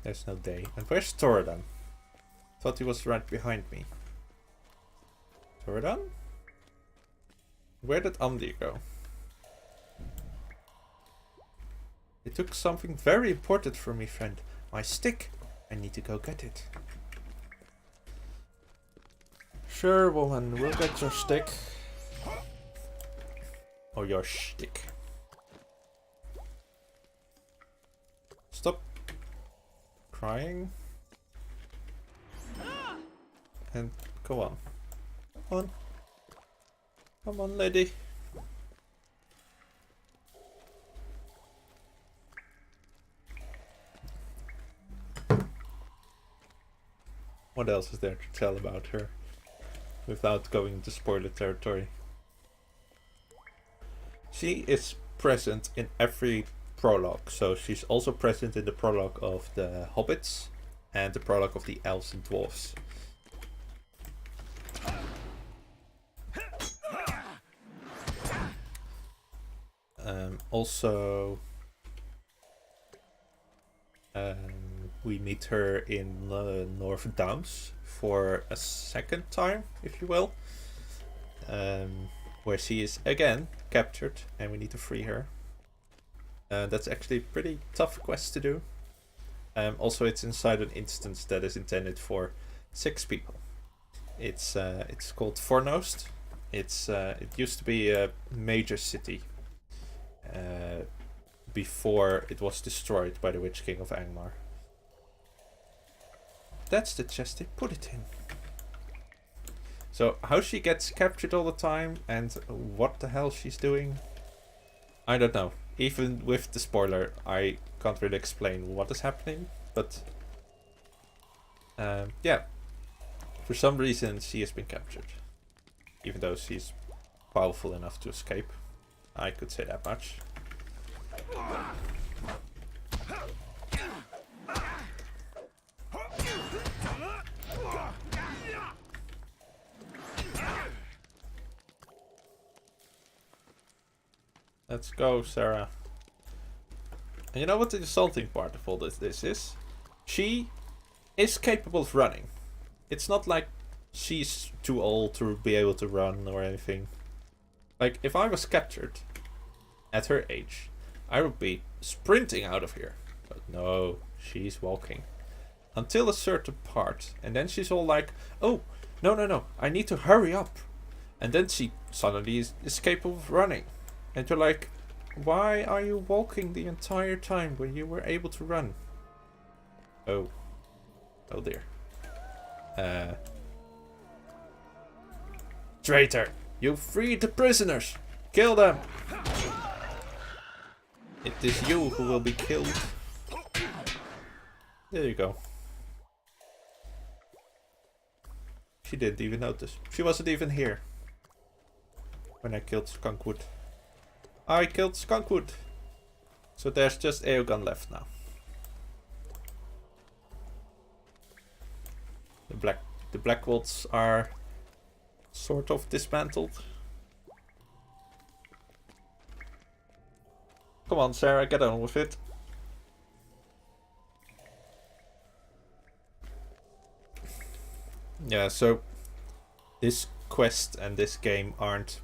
Speaker 1: There's no they. And where's Thoradon? Thought he was right behind me. Thoradon? Where did Amdir go? It took something very important from me, friend. My stick. I need to go get it. Sure, woman. We'll get your stick. Or your shtick. Stop crying. And go on. Come on. Come on, lady. What else is there to tell about her without going into spoiler territory? She is present in every prologue, so she's also present in the prologue of the Hobbits and the prologue of the Elves and Dwarfs. Also, we meet her in North Downs for a second time, if you will, where she is again captured and we need to free her. That's actually a pretty tough quest to do. Also, it's inside an instance that is intended for 6 people. It's called Fornost. It used to be a major city before it was destroyed by the Witch King of Angmar. That's the chest they put it in. So how she gets captured all the time and what the hell she's doing, I don't know. Even with the spoiler, I can't really explain what is happening, but yeah, for some reason she has been captured, even though she's powerful enough to escape. I could say that much. Let's go, Sarah. And you know what the insulting part of all this is? She is capable of running. It's not like she's too old to be able to run or anything. Like, if I was captured at her age, I would be sprinting out of here. But no, she's walking. Until a certain part. And then she's all like, oh, no, I need to hurry up. And then she suddenly is capable of running. And you're like, why are you walking the entire time when you were able to run? Oh dear. Traitor! You freed the prisoners! Kill them! It is you who will be killed. There you go. She didn't even notice. She wasn't even here when I killed Skunkwood. I killed Skunkwood. So there's just Eogan left now. The Blackwolds are sort of dismantled. Come on, Sarah, get on with it. Yeah, so this quest and this game aren't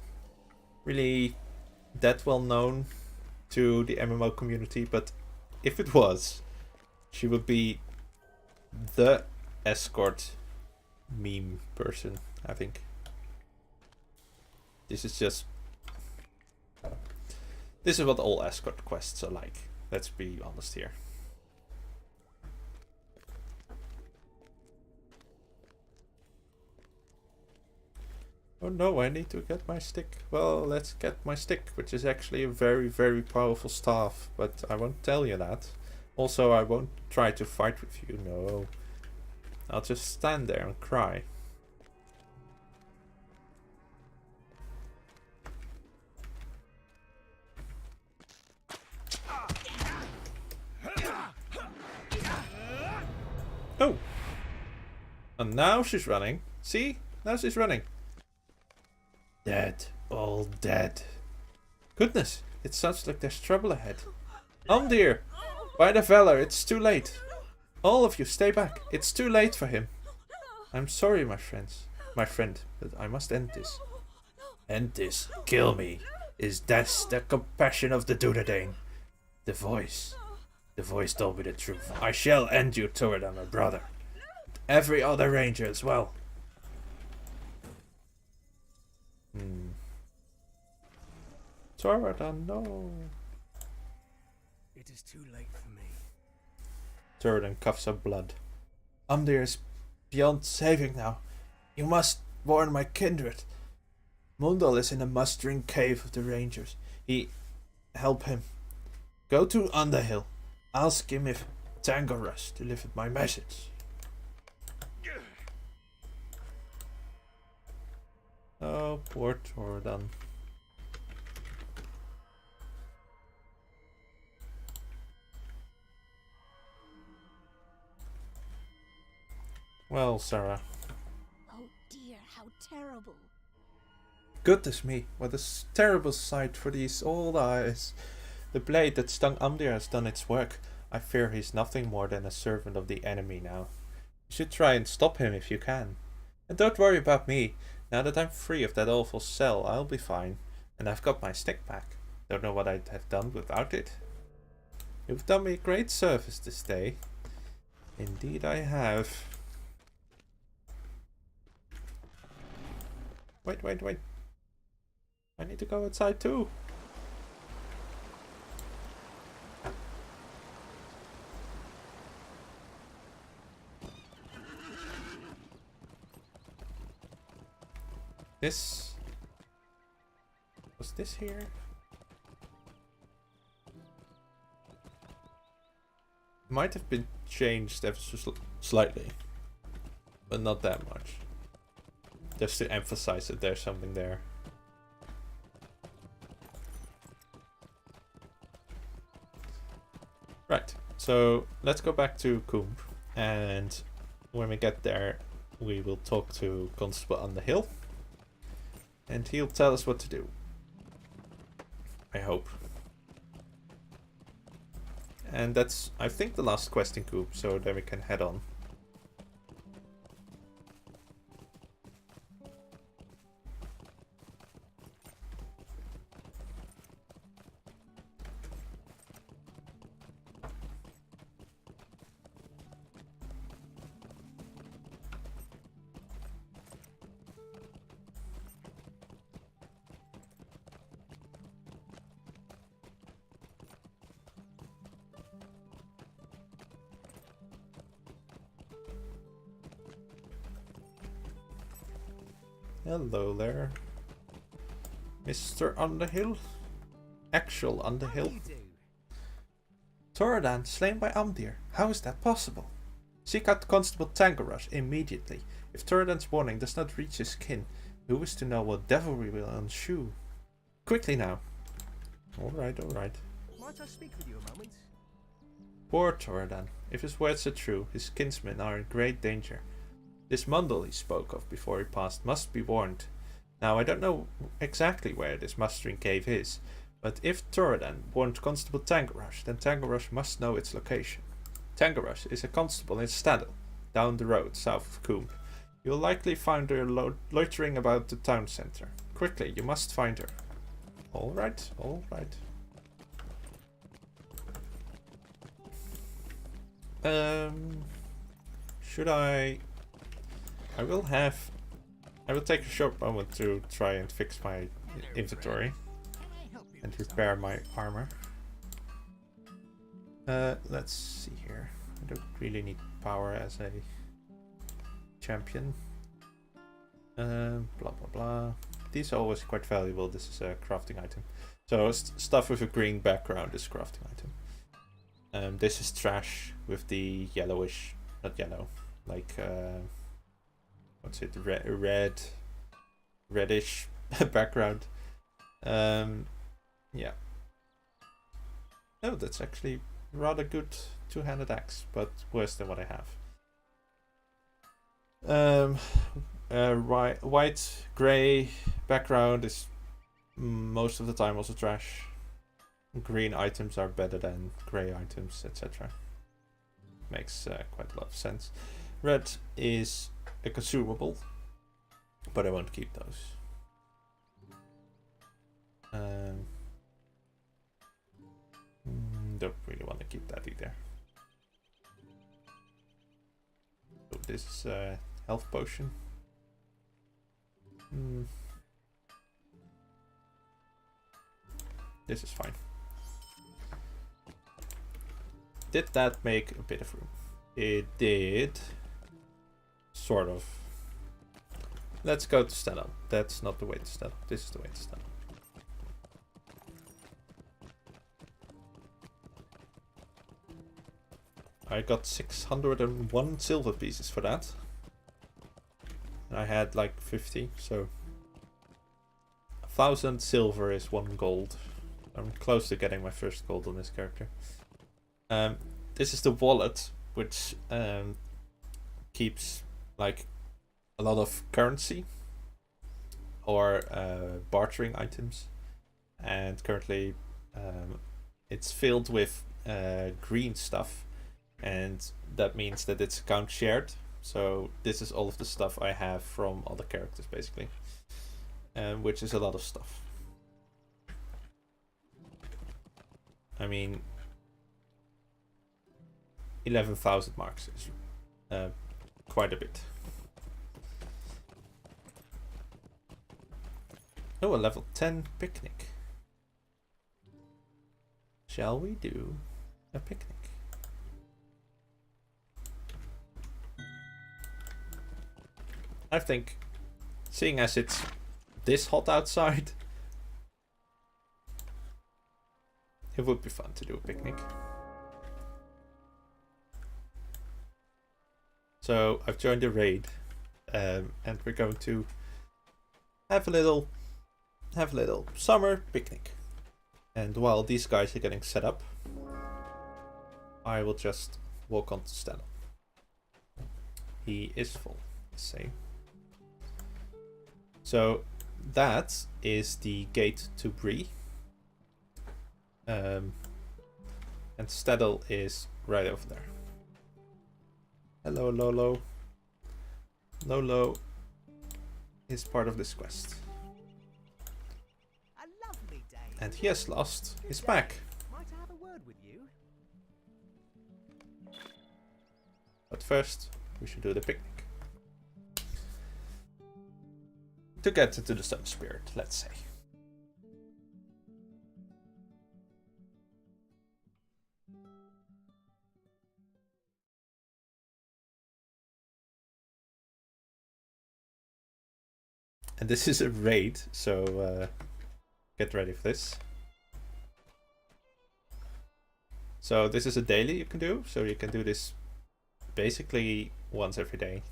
Speaker 1: really that well known to the MMO community, but if it was, she would be the escort meme person, I think. This is what all escort quests are like. Let's be honest here. Oh no, I need to get my stick. Well, let's get my stick, which is actually a very, very powerful staff, but I won't tell you that. Also, I won't try to fight with you, no. I'll just stand there and cry. Oh! And now she's running. See? Now she's running. Dead. All dead. Goodness, it sounds like there's trouble ahead. Amdir! By the valor, it's too late. All of you, stay back. It's too late for him. I'm sorry, my friend, but I must end this. End this. Kill me. Is that the compassion of the Dunedain? The voice told me the truth. I shall end you, Turadan, my brother. Every other ranger as well. Turadan, no.
Speaker 5: It is too late for me.
Speaker 1: Turadan coughs up blood. Amdir is beyond saving now. You must warn my kindred. Mundal is in a mustering cave of the rangers. Help him. Go to Underhill. Ask him if Tangoras delivered my message. Oh, poor Turadan. Well, Sarah.
Speaker 2: Oh dear, how terrible.
Speaker 1: Goodness me, what a terrible sight for these old eyes. The blade that stung Amdir has done its work. I fear he's nothing more than a servant of the enemy now. You should try and stop him if you can. And don't worry about me. Now that I'm free of that awful cell, I'll be fine. And I've got my stick back. Don't know what I'd have done without it. You've done me great service this day. Indeed I have. Wait. I need to go outside too. Was this here? Might have been changed ever so slightly, but not that much. Just to emphasize that there's something there. Right, so let's go back to Coombe, and when we get there, we will talk to Constable Underhill, and he'll tell us what to do. I hope. And that's, I think, the last quest in Coombe, so then we can head on. Hello there, Mr. Underhill. Actual Underhill. Turadan slain by Amdir. How is that possible? Seek out Constable Tangoras immediately. If Turadan's warning does not reach his kin, who is to know what devilry will ensue? Quickly now. Alright.
Speaker 5: Might I speak with you a moment?
Speaker 1: Poor Turadan. If his words are true, his kinsmen are in great danger. This Mundal he spoke of before he passed must be warned. Now, I don't know exactly where this mustering cave is, But if Thoradin warned Constable Tangarush, then Tangarush must know its location. Tangarush is a constable in Staddle, down the road south of Coombe. You'll likely find her loitering about the town centre. Quickly, you must find her. Alright, alright. Should I will take a short moment to try and fix my inventory and repair my armor. Let's see here. I don't really need power as a champion. Blah blah blah. These are always quite valuable. This is a crafting item. So stuff with a green background is a crafting item. This is trash with the yellowish, not yellow, like what's it, reddish background. Yeah. Oh, that's actually rather good two-handed axe, but worse than what I have. White, grey background is most of the time also trash. Green items are better than grey items, etc. Makes quite a lot of sense. Red is a consumable, but I won't keep those. Don't really want to keep that either. So this is a health potion. This is fine. Did that make a bit of room? It did. Sort of. Let's go to Stella. That's not the way to Stella. This is the way to Stella. I got 601 silver pieces for that. And I had like 50, so 1,000 silver is 1 gold. I'm close to getting my first gold on this character. This is the wallet, which keeps like a lot of currency or bartering items, and currently it's filled with green stuff, and that means that it's account shared. So this is all of the stuff I have from other characters, basically, which is a lot of stuff. I mean, 11,000 marks is quite a bit. Oh, a level 10 picnic. Shall we do a picnic? I think, seeing as it's this hot outside, it would be fun to do a picnic. So I've joined a raid, and we're going to have a little summer picnic. And while these guys are getting set up, I will just walk on to Stella. He is full, say. So that is the gate to Bree. And Staddle is right over there. Hello, Lolo. Lolo is part of this quest.
Speaker 5: A lovely day.
Speaker 1: And he has lost his pack.
Speaker 5: Might I have a word with you?
Speaker 1: But first, we should do the picnic. To get into the summer spirit, let's say. And this is a raid, so get ready for this. So this is a daily you can do, so you can do this basically once every day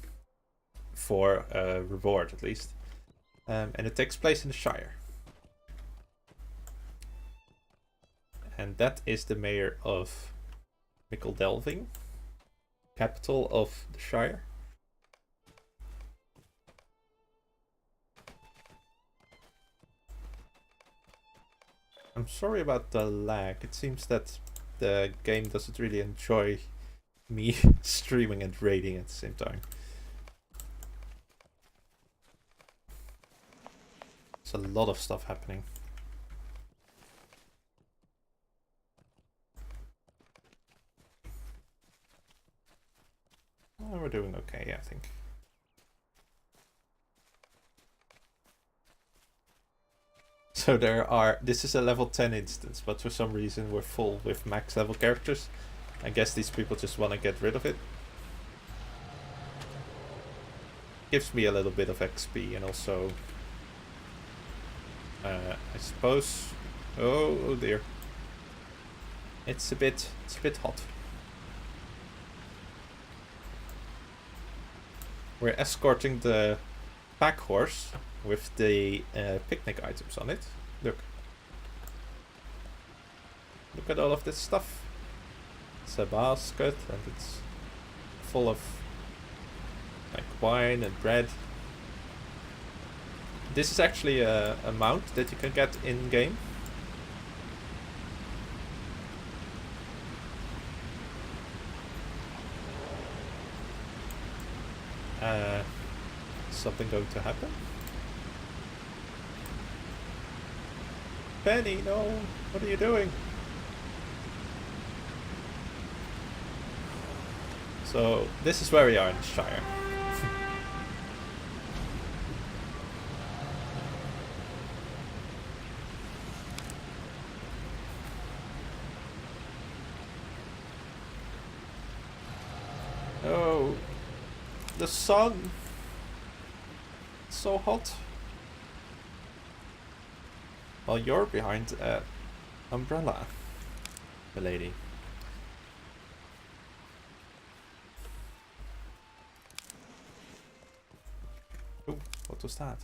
Speaker 1: for a reward at least. And it takes place in the Shire. And that is the mayor of Mickledelving, capital of the Shire. I'm sorry about the lag. It seems that the game doesn't really enjoy me streaming and raiding at the same time. There's a lot of stuff happening. Oh, we're doing okay, I think. So this is a level 10 instance, but for some reason we're full with max level characters. I guess these people just want to get rid of it. Gives me a little bit of XP and also... I suppose... Oh dear. It's a bit hot. We're escorting the pack horse with the picnic items on it. Look at all of this stuff. It's a basket and it's full of like wine and bread. This is actually a mount that you can get in game. Something going to happen? Penny, no! What are you doing? So, this is where we are in the Shire. Oh, the sun! It's so hot. Well, you're behind an umbrella, milady. Oh, what was that?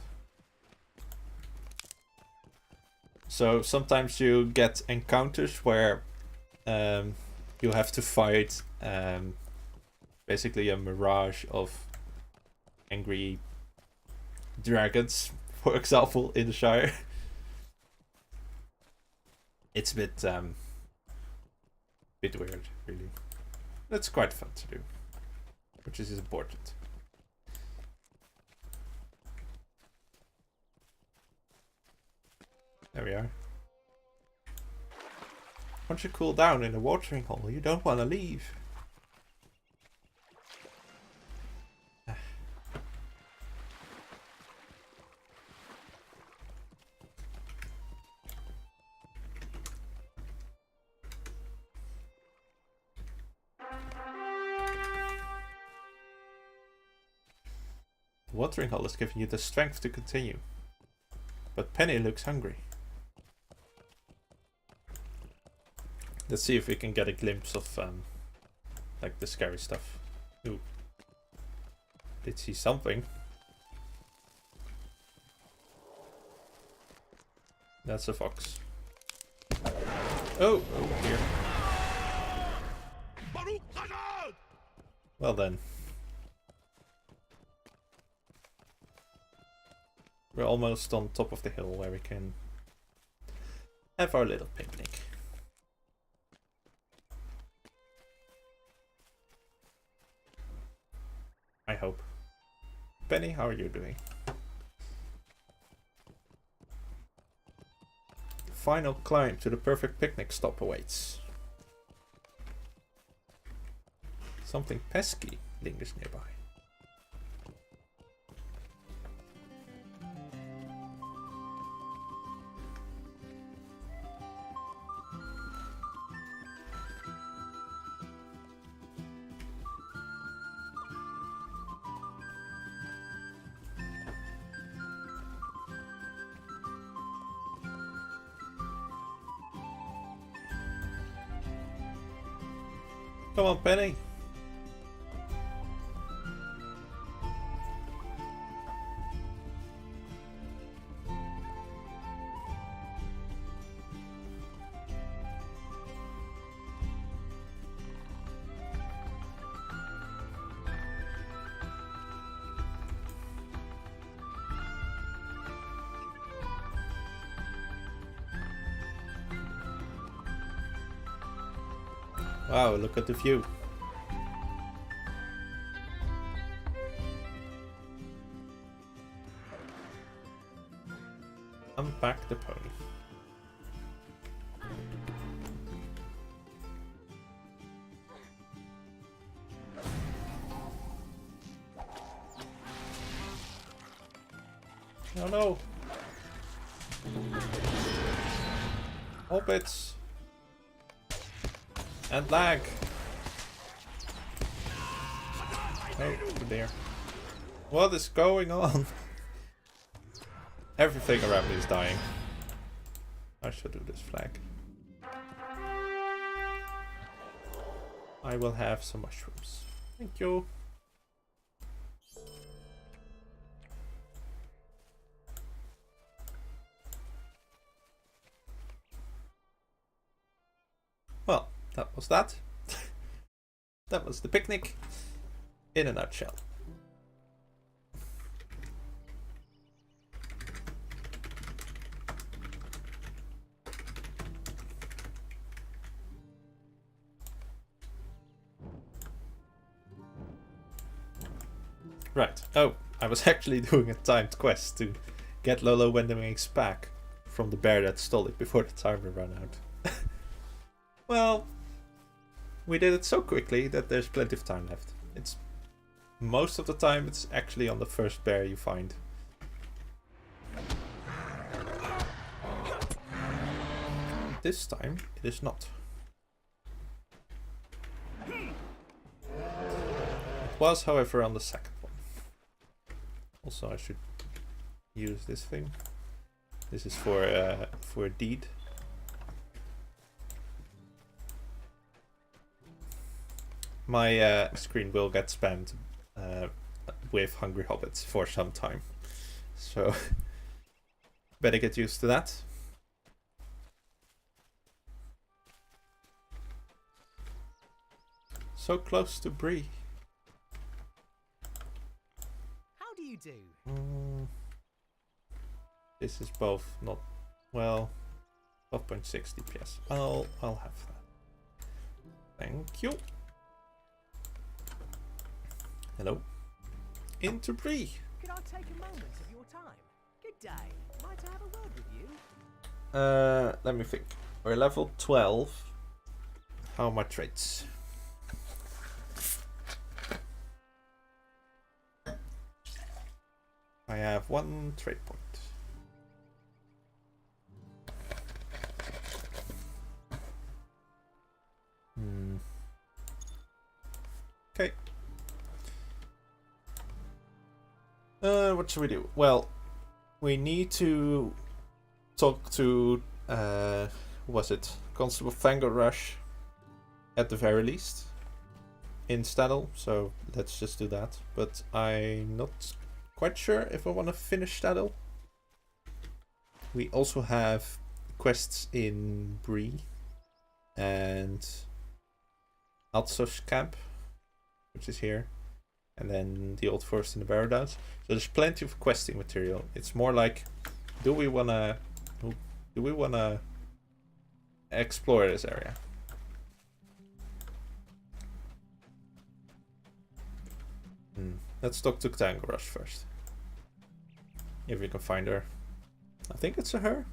Speaker 1: So sometimes you get encounters where you have to fight basically a mirage of angry dragons, for example, in the Shire. It's a bit weird, really. That's quite fun to do, which is important. There we are. Once you cool down in a watering hole, you don't want to leave. The watering hole is giving you the strength to continue. But Penny looks hungry. Let's see if we can get a glimpse of like the scary stuff. Ooh. Did see something. That's a fox. Oh dear. Well then. We're almost on top of the hill where we can have our little picnic. I hope. Penny, how are you doing? The final climb to the perfect picnic stop awaits. Something pesky lingers nearby. Come on, Penny. Wow, look at the view. Unpack the pony. Oh no! Hobbits! And lag! Oh dear. What is going on? Everything around me is dying. I should do this flag. I will have some mushrooms. Thank you. Well, that was that. That was the picnic in a nutshell. Right. Oh, I was actually doing a timed quest to get Lolo Wendoming's pack from the bear that stole it before the timer ran out. Well, we did it so quickly that there's plenty of time left. It's most of the time it's actually on the first bear you find. This time it is not. It was, however, on the second one. Also, I should use this thing. This is for a deed. My screen will get spammed with Hungry Hobbits for some time, so better get used to that. So close to Bree.
Speaker 5: How do you do?
Speaker 1: This is both not well. 12.6 DPS. I'll have that. Thank you. Hello. Into Bree.
Speaker 5: Could I take a moment of your time? Good day. Might I have a word with you?
Speaker 1: Let me think. We're level 12. How are my traits? I have 1 trait point. Okay. What should we do? Well, we need to talk to who was it? Constable Fango Rush at the very least in Staddle, so let's just do that. But I'm not quite sure if I want to finish Staddle. We also have quests in Bree and Altso's camp, which is here, and then the Old Forest in the Barrow. So there's plenty of questing material. It's more like, do we wanna explore this area? Let's talk to Tango Rush first. If we can find her. I think it's a her.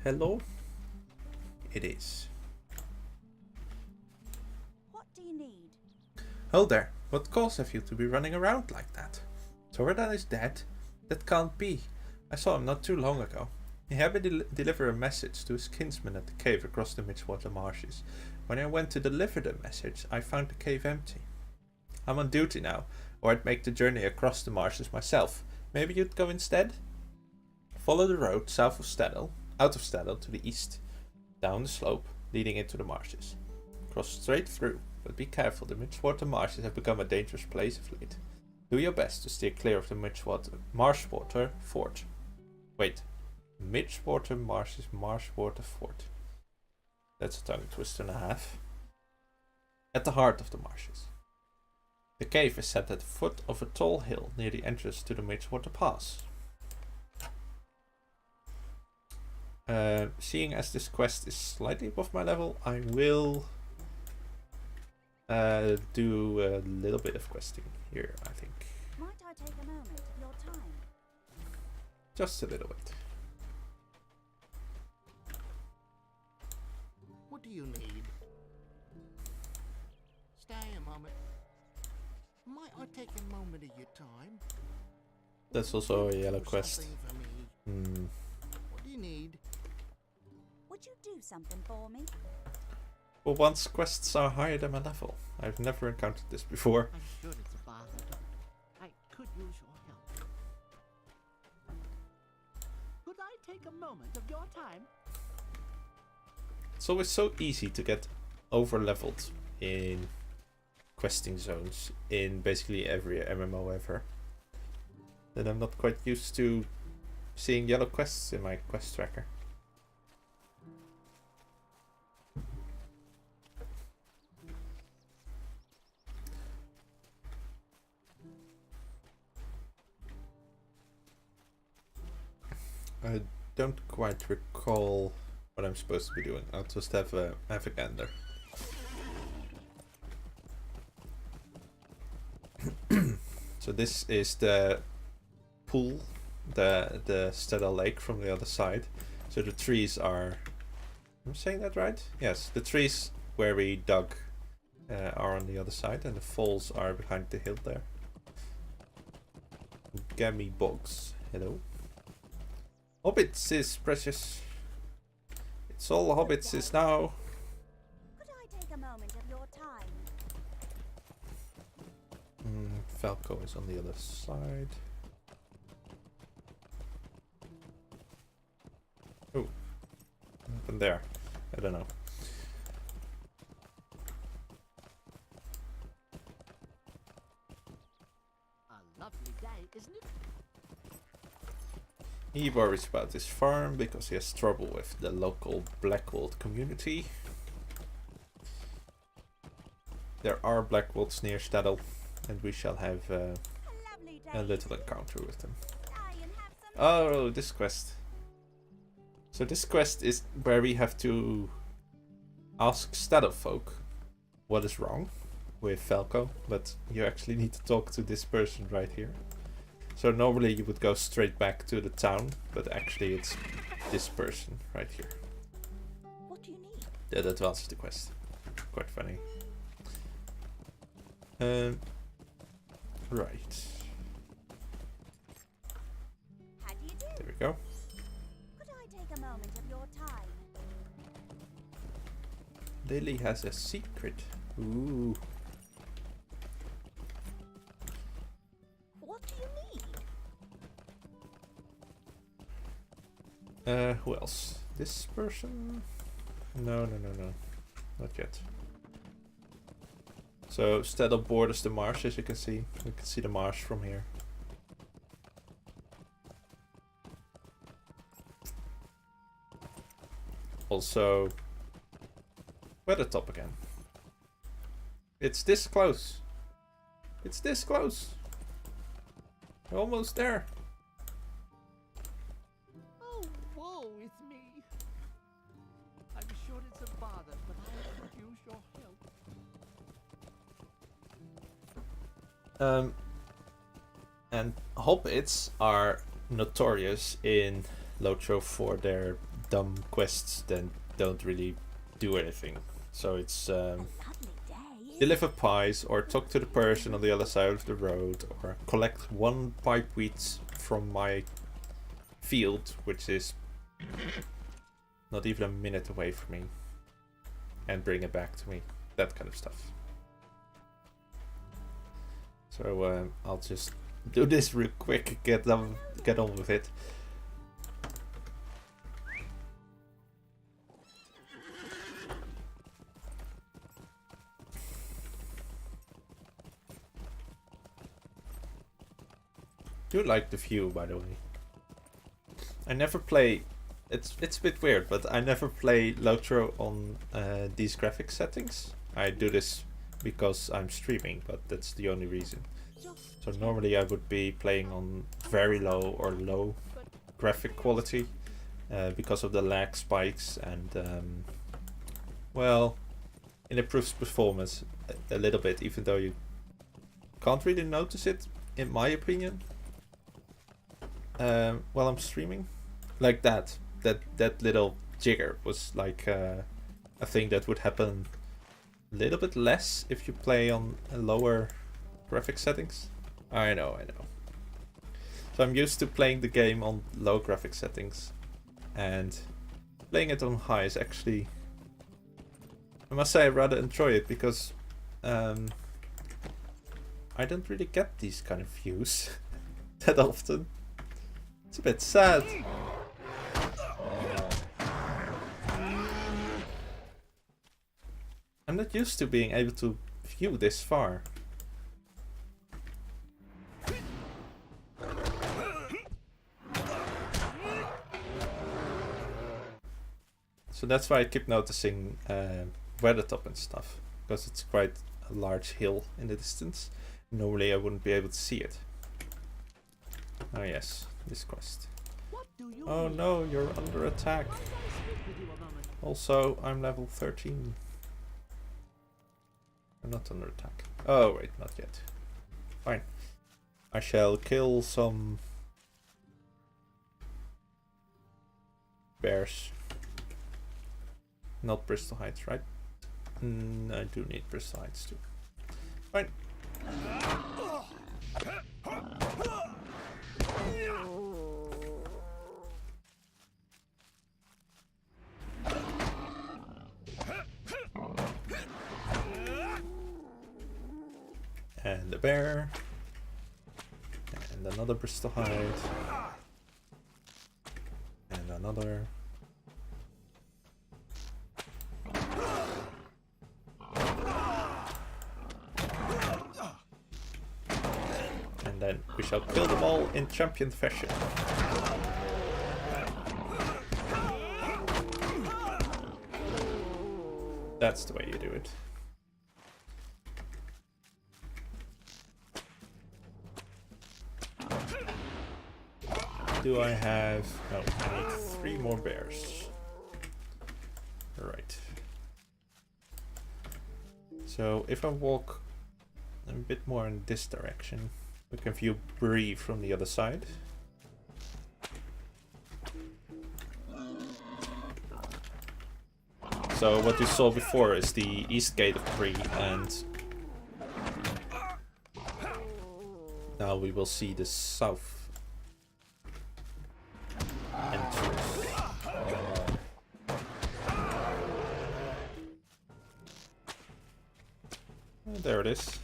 Speaker 1: Hello? It is.
Speaker 2: What do you need?
Speaker 1: Oh there, what cause have you to be running around like that? Thoradin is dead? That can't be. I saw him not too long ago. He had me deliver a message to his kinsman at the cave across the Midgewater marshes. When I went to deliver the message, I found the cave empty. I'm on duty now, or I'd make the journey across the marshes myself. Maybe you'd go instead? Follow the road south of Staddle, out of Staddle to the east, down the slope leading into the marshes. Cross straight through, but be careful, the Midgewater marshes have become a dangerous place of late. Do your best to steer clear of the Marshwater Fort. Wait, Midgewater Marshes, Marshwater Fort. That's a tongue twister and a half. At the heart of the marshes. The cave is set at the foot of a tall hill near the entrance to the Midgewater Pass. Seeing as this quest is slightly above my level, I will do a little bit of questing here, I think.
Speaker 2: Might I take a moment of your time?
Speaker 1: Just a little bit.
Speaker 3: What do you need? Stay a moment. Might I take a moment of your time?
Speaker 1: That's also a yellow
Speaker 3: Do
Speaker 1: quest.
Speaker 3: something for me.
Speaker 1: Hmm.
Speaker 3: What do you need?
Speaker 2: Would you do something for me?
Speaker 1: Well, once quests are higher than my level. I've never encountered this before.
Speaker 5: I'm sure it's a bother, Doctor. I could use your help. Could I take a moment of your time?
Speaker 1: It's always so easy to get over leveled in questing zones in basically every MMO ever. That I'm not quite used to seeing yellow quests in my quest tracker. I don't quite recall what I'm supposed to be doing. I'll just have a gander. So this is the pool, the Stedal Lake from the other side. So the trees are... I'm saying that right? Yes, the trees where we dug are on the other side, and the falls are behind the hill there. Gammy Bogs, hello. Hobbits is precious. It's all hobbits is now.
Speaker 2: Could I take a moment of your time?
Speaker 1: Falco is on the other side. Oh, what happened there? I don't know.
Speaker 5: A lovely day, isn't it?
Speaker 1: He worries about his farm because he has trouble with the local Blackwold community. There are Blackwolds near Stadel, and we shall have
Speaker 2: A lovely day.
Speaker 1: a little encounter with them.
Speaker 2: Lie and have some.
Speaker 1: Oh, this quest. So this quest is where we have to ask Stadel folk what is wrong with Falco, but you actually need to talk to this person right here. So normally you would go straight back to the town, but actually it's this person right here
Speaker 2: What do you need?
Speaker 1: that advances the quest. Quite funny. Right.
Speaker 2: How do you do?
Speaker 1: There we go.
Speaker 2: Could I take a moment of your time?
Speaker 1: Lily has a secret. Ooh.
Speaker 2: What do you need?
Speaker 1: Who else? This person? No. Not yet. So Stadel borders the marsh, as you can see. You can see the marsh from here. Also, Weathertop again. It's this close. It's this close. We're almost there.
Speaker 5: Oh, woe is me. I'm sure it's a bother, but I could use your help.
Speaker 1: And hobbits are notorious in Lotro for their dumb quests that don't really do anything. So it's
Speaker 2: Lovely day.
Speaker 1: deliver pies, or talk to the person on the other side of the road, or collect one pipe wheat from my field, which is not even a minute away from me, and bring it back to me. That kind of stuff. So I'll just do this real quick, get on with it. Do like the view, by the way. I never play. It's a bit weird, but I never play Lotro on these graphic settings. I do this because I'm streaming, but that's the only reason. So normally I would be playing on very low or low graphic quality, because of the lag spikes and well, it improves performance a little bit, even though you can't really notice it, in my opinion, while I'm streaming. Like that little jigger was like a thing that would happen a little bit less if you play on lower graphic settings. I know. So I'm used to playing the game on low graphic settings, and playing it on high is actually, I must say, I rather enjoy it, because I don't really get these kind of views that often. It's a bit sad. I'm not used to being able to view this far. So that's why I keep noticing Weathertop and stuff, because it's quite a large hill in the distance. Normally I wouldn't be able to see it. Oh yes, this quest.
Speaker 5: What do you
Speaker 1: Oh
Speaker 5: need?
Speaker 1: no, you're under attack.
Speaker 5: Mind if I speak with you a moment?
Speaker 1: Also, I'm level 13. I'm not under attack. Oh wait, not yet. Fine. I shall kill some bears. Not Bristol Heights, right? I do need Bristol Heights too. Fine. And a bear. And another Bristol Hide. And another. And then we shall kill them all in champion fashion. That's the way you do it. Do I have... No, I need 3 more bears. Right. So if I walk a bit more in this direction, we can view Bree from the other side. So what you saw before is the east gate of Bree, and now we will see the south entrance. There it is.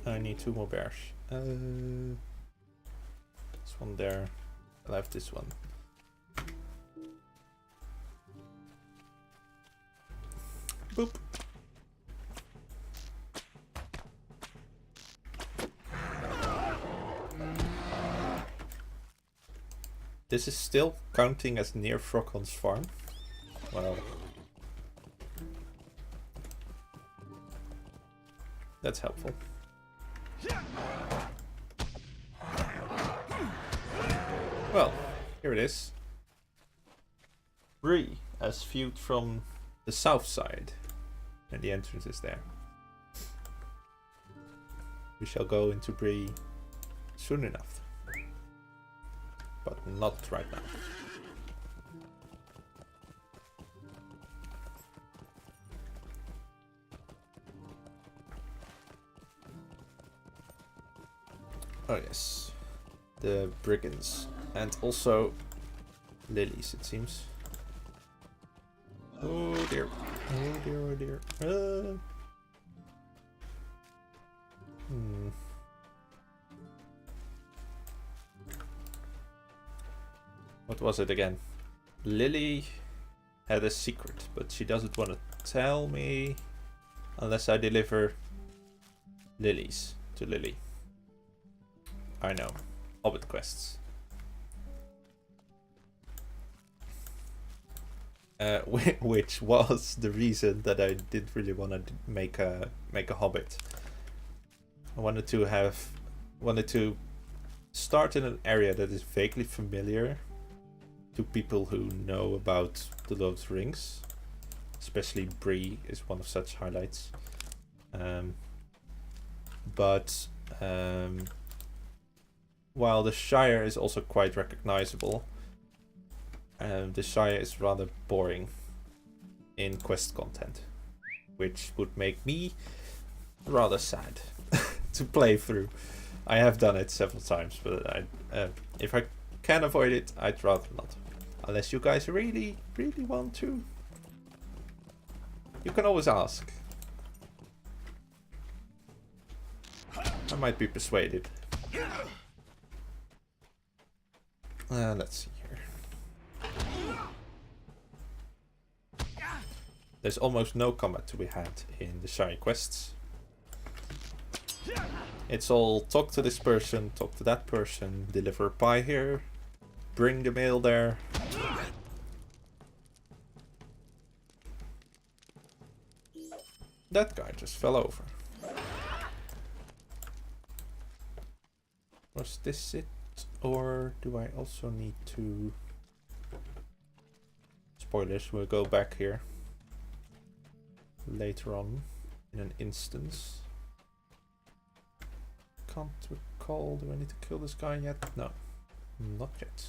Speaker 1: I need 2 more bears. This one there. I'll have this one. Boop. This is still counting as near Froghorn's farm. Well, that's helpful. Well, here it is. Bree, as viewed from the south side, and the entrance is there. We shall go into Bree soon enough, but not right now. Oh yes, the brigands, and also lilies, it seems. Oh dear, oh dear, oh dear. What was it again? Lily had a secret, but she doesn't want to tell me unless I deliver lilies to Lily. I know. Hobbit quests. Which was the reason that I didn't really want to make a Hobbit. I wanted to have wanted to start in an area that is vaguely familiar to people who know about the Lord of the Rings. Especially Bree is one of such highlights. But while the Shire is also quite recognizable, the Shire is rather boring in quest content, which would make me rather sad to play through. I have done it several times, but if I can avoid it, I'd rather not. Unless you guys really, really want to. You can always ask. I might be persuaded. Let's see here. There's almost no combat to be had in the Shire quests. It's all talk to this person, talk to that person, deliver a pie here, bring the mail there. That guy just fell over. Was this it? Or do I also need to... Spoilers, we'll go back here later on in an instance. Can't recall, do I need to kill this guy yet? No, not yet.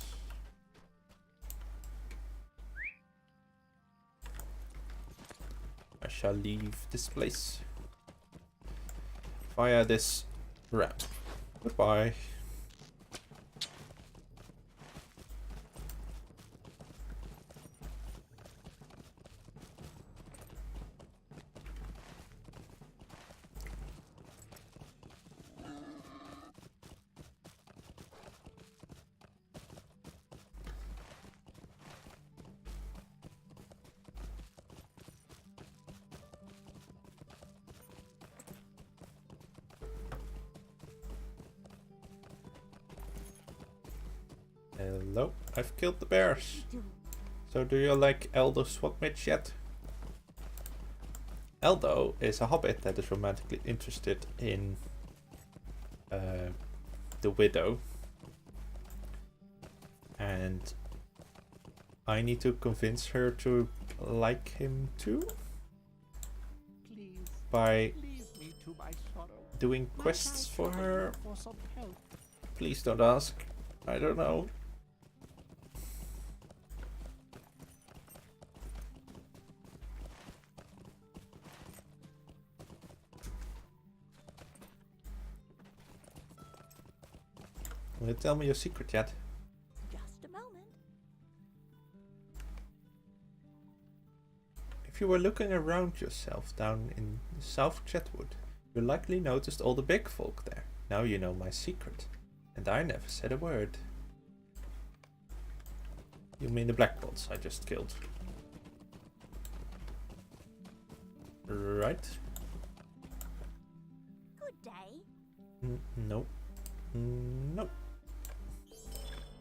Speaker 1: I shall leave this place via this ramp. Goodbye. Hello, I've killed the bears. So do you like Eldo Swatmich yet? Eldo is a hobbit that is romantically interested in the widow. And I need to convince her to like him too?
Speaker 5: Please,
Speaker 1: By
Speaker 5: leave me to my sorrow.
Speaker 1: doing quests for her.
Speaker 5: For some help.
Speaker 1: Please don't ask. I don't know. Will you tell me your secret yet?
Speaker 2: Just a moment.
Speaker 1: If you were looking around yourself down in South Chetwood, you likely noticed all the big folk there. Now you know my secret. And I never said a word. You mean the Blackbolts I just killed? Right?
Speaker 2: Good day.
Speaker 1: No. No.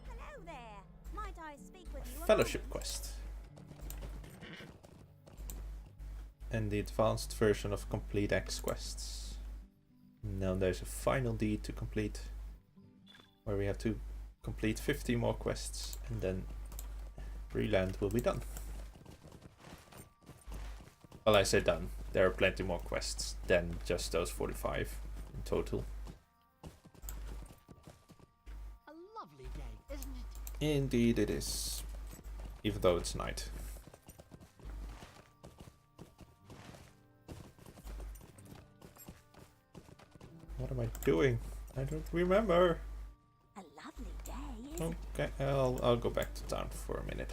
Speaker 2: Hello there. Might I speak with you? a
Speaker 1: Fellowship
Speaker 2: moment?
Speaker 1: quest. And the advanced version of Complete X quests. Now there's a final deed to complete, where we have to complete 50 more quests, and then Breland will be done. Well, I say done. There are plenty more quests than just those 45 in total.
Speaker 5: A lovely day, isn't it?
Speaker 1: Indeed it is. Even though it's night. What am I doing? I don't remember.
Speaker 2: A lovely day, isn't it?
Speaker 1: Okay, I'll go back to town for a minute.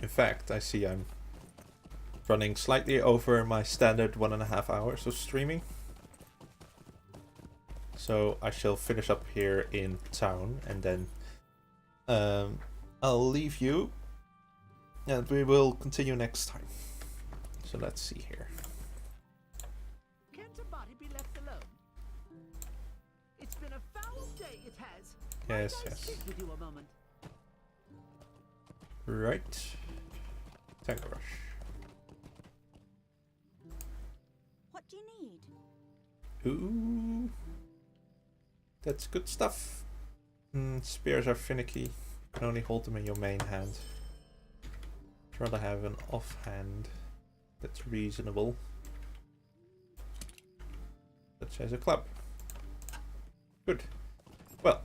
Speaker 1: In fact, I see I'm running slightly over my standard 1.5 hours of streaming. So I shall finish up here in town, and then I'll leave you, and we will continue next time. So let's see here.
Speaker 5: Can somebody be left alone? It's been a foul day, it has.
Speaker 1: Yes,
Speaker 5: Might I
Speaker 1: yes.
Speaker 5: speak with you a moment?
Speaker 1: Right. Tango Rush.
Speaker 2: What do you need?
Speaker 1: Ooh. That's good stuff. Spears are finicky. You can only hold them in your main hand. I'd rather have an offhand that's reasonable. Such as a club. Good. Well,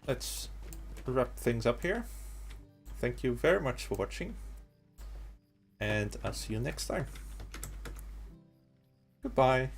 Speaker 1: let's wrap things up here. Thank you very much for watching. And I'll see you next time. Goodbye.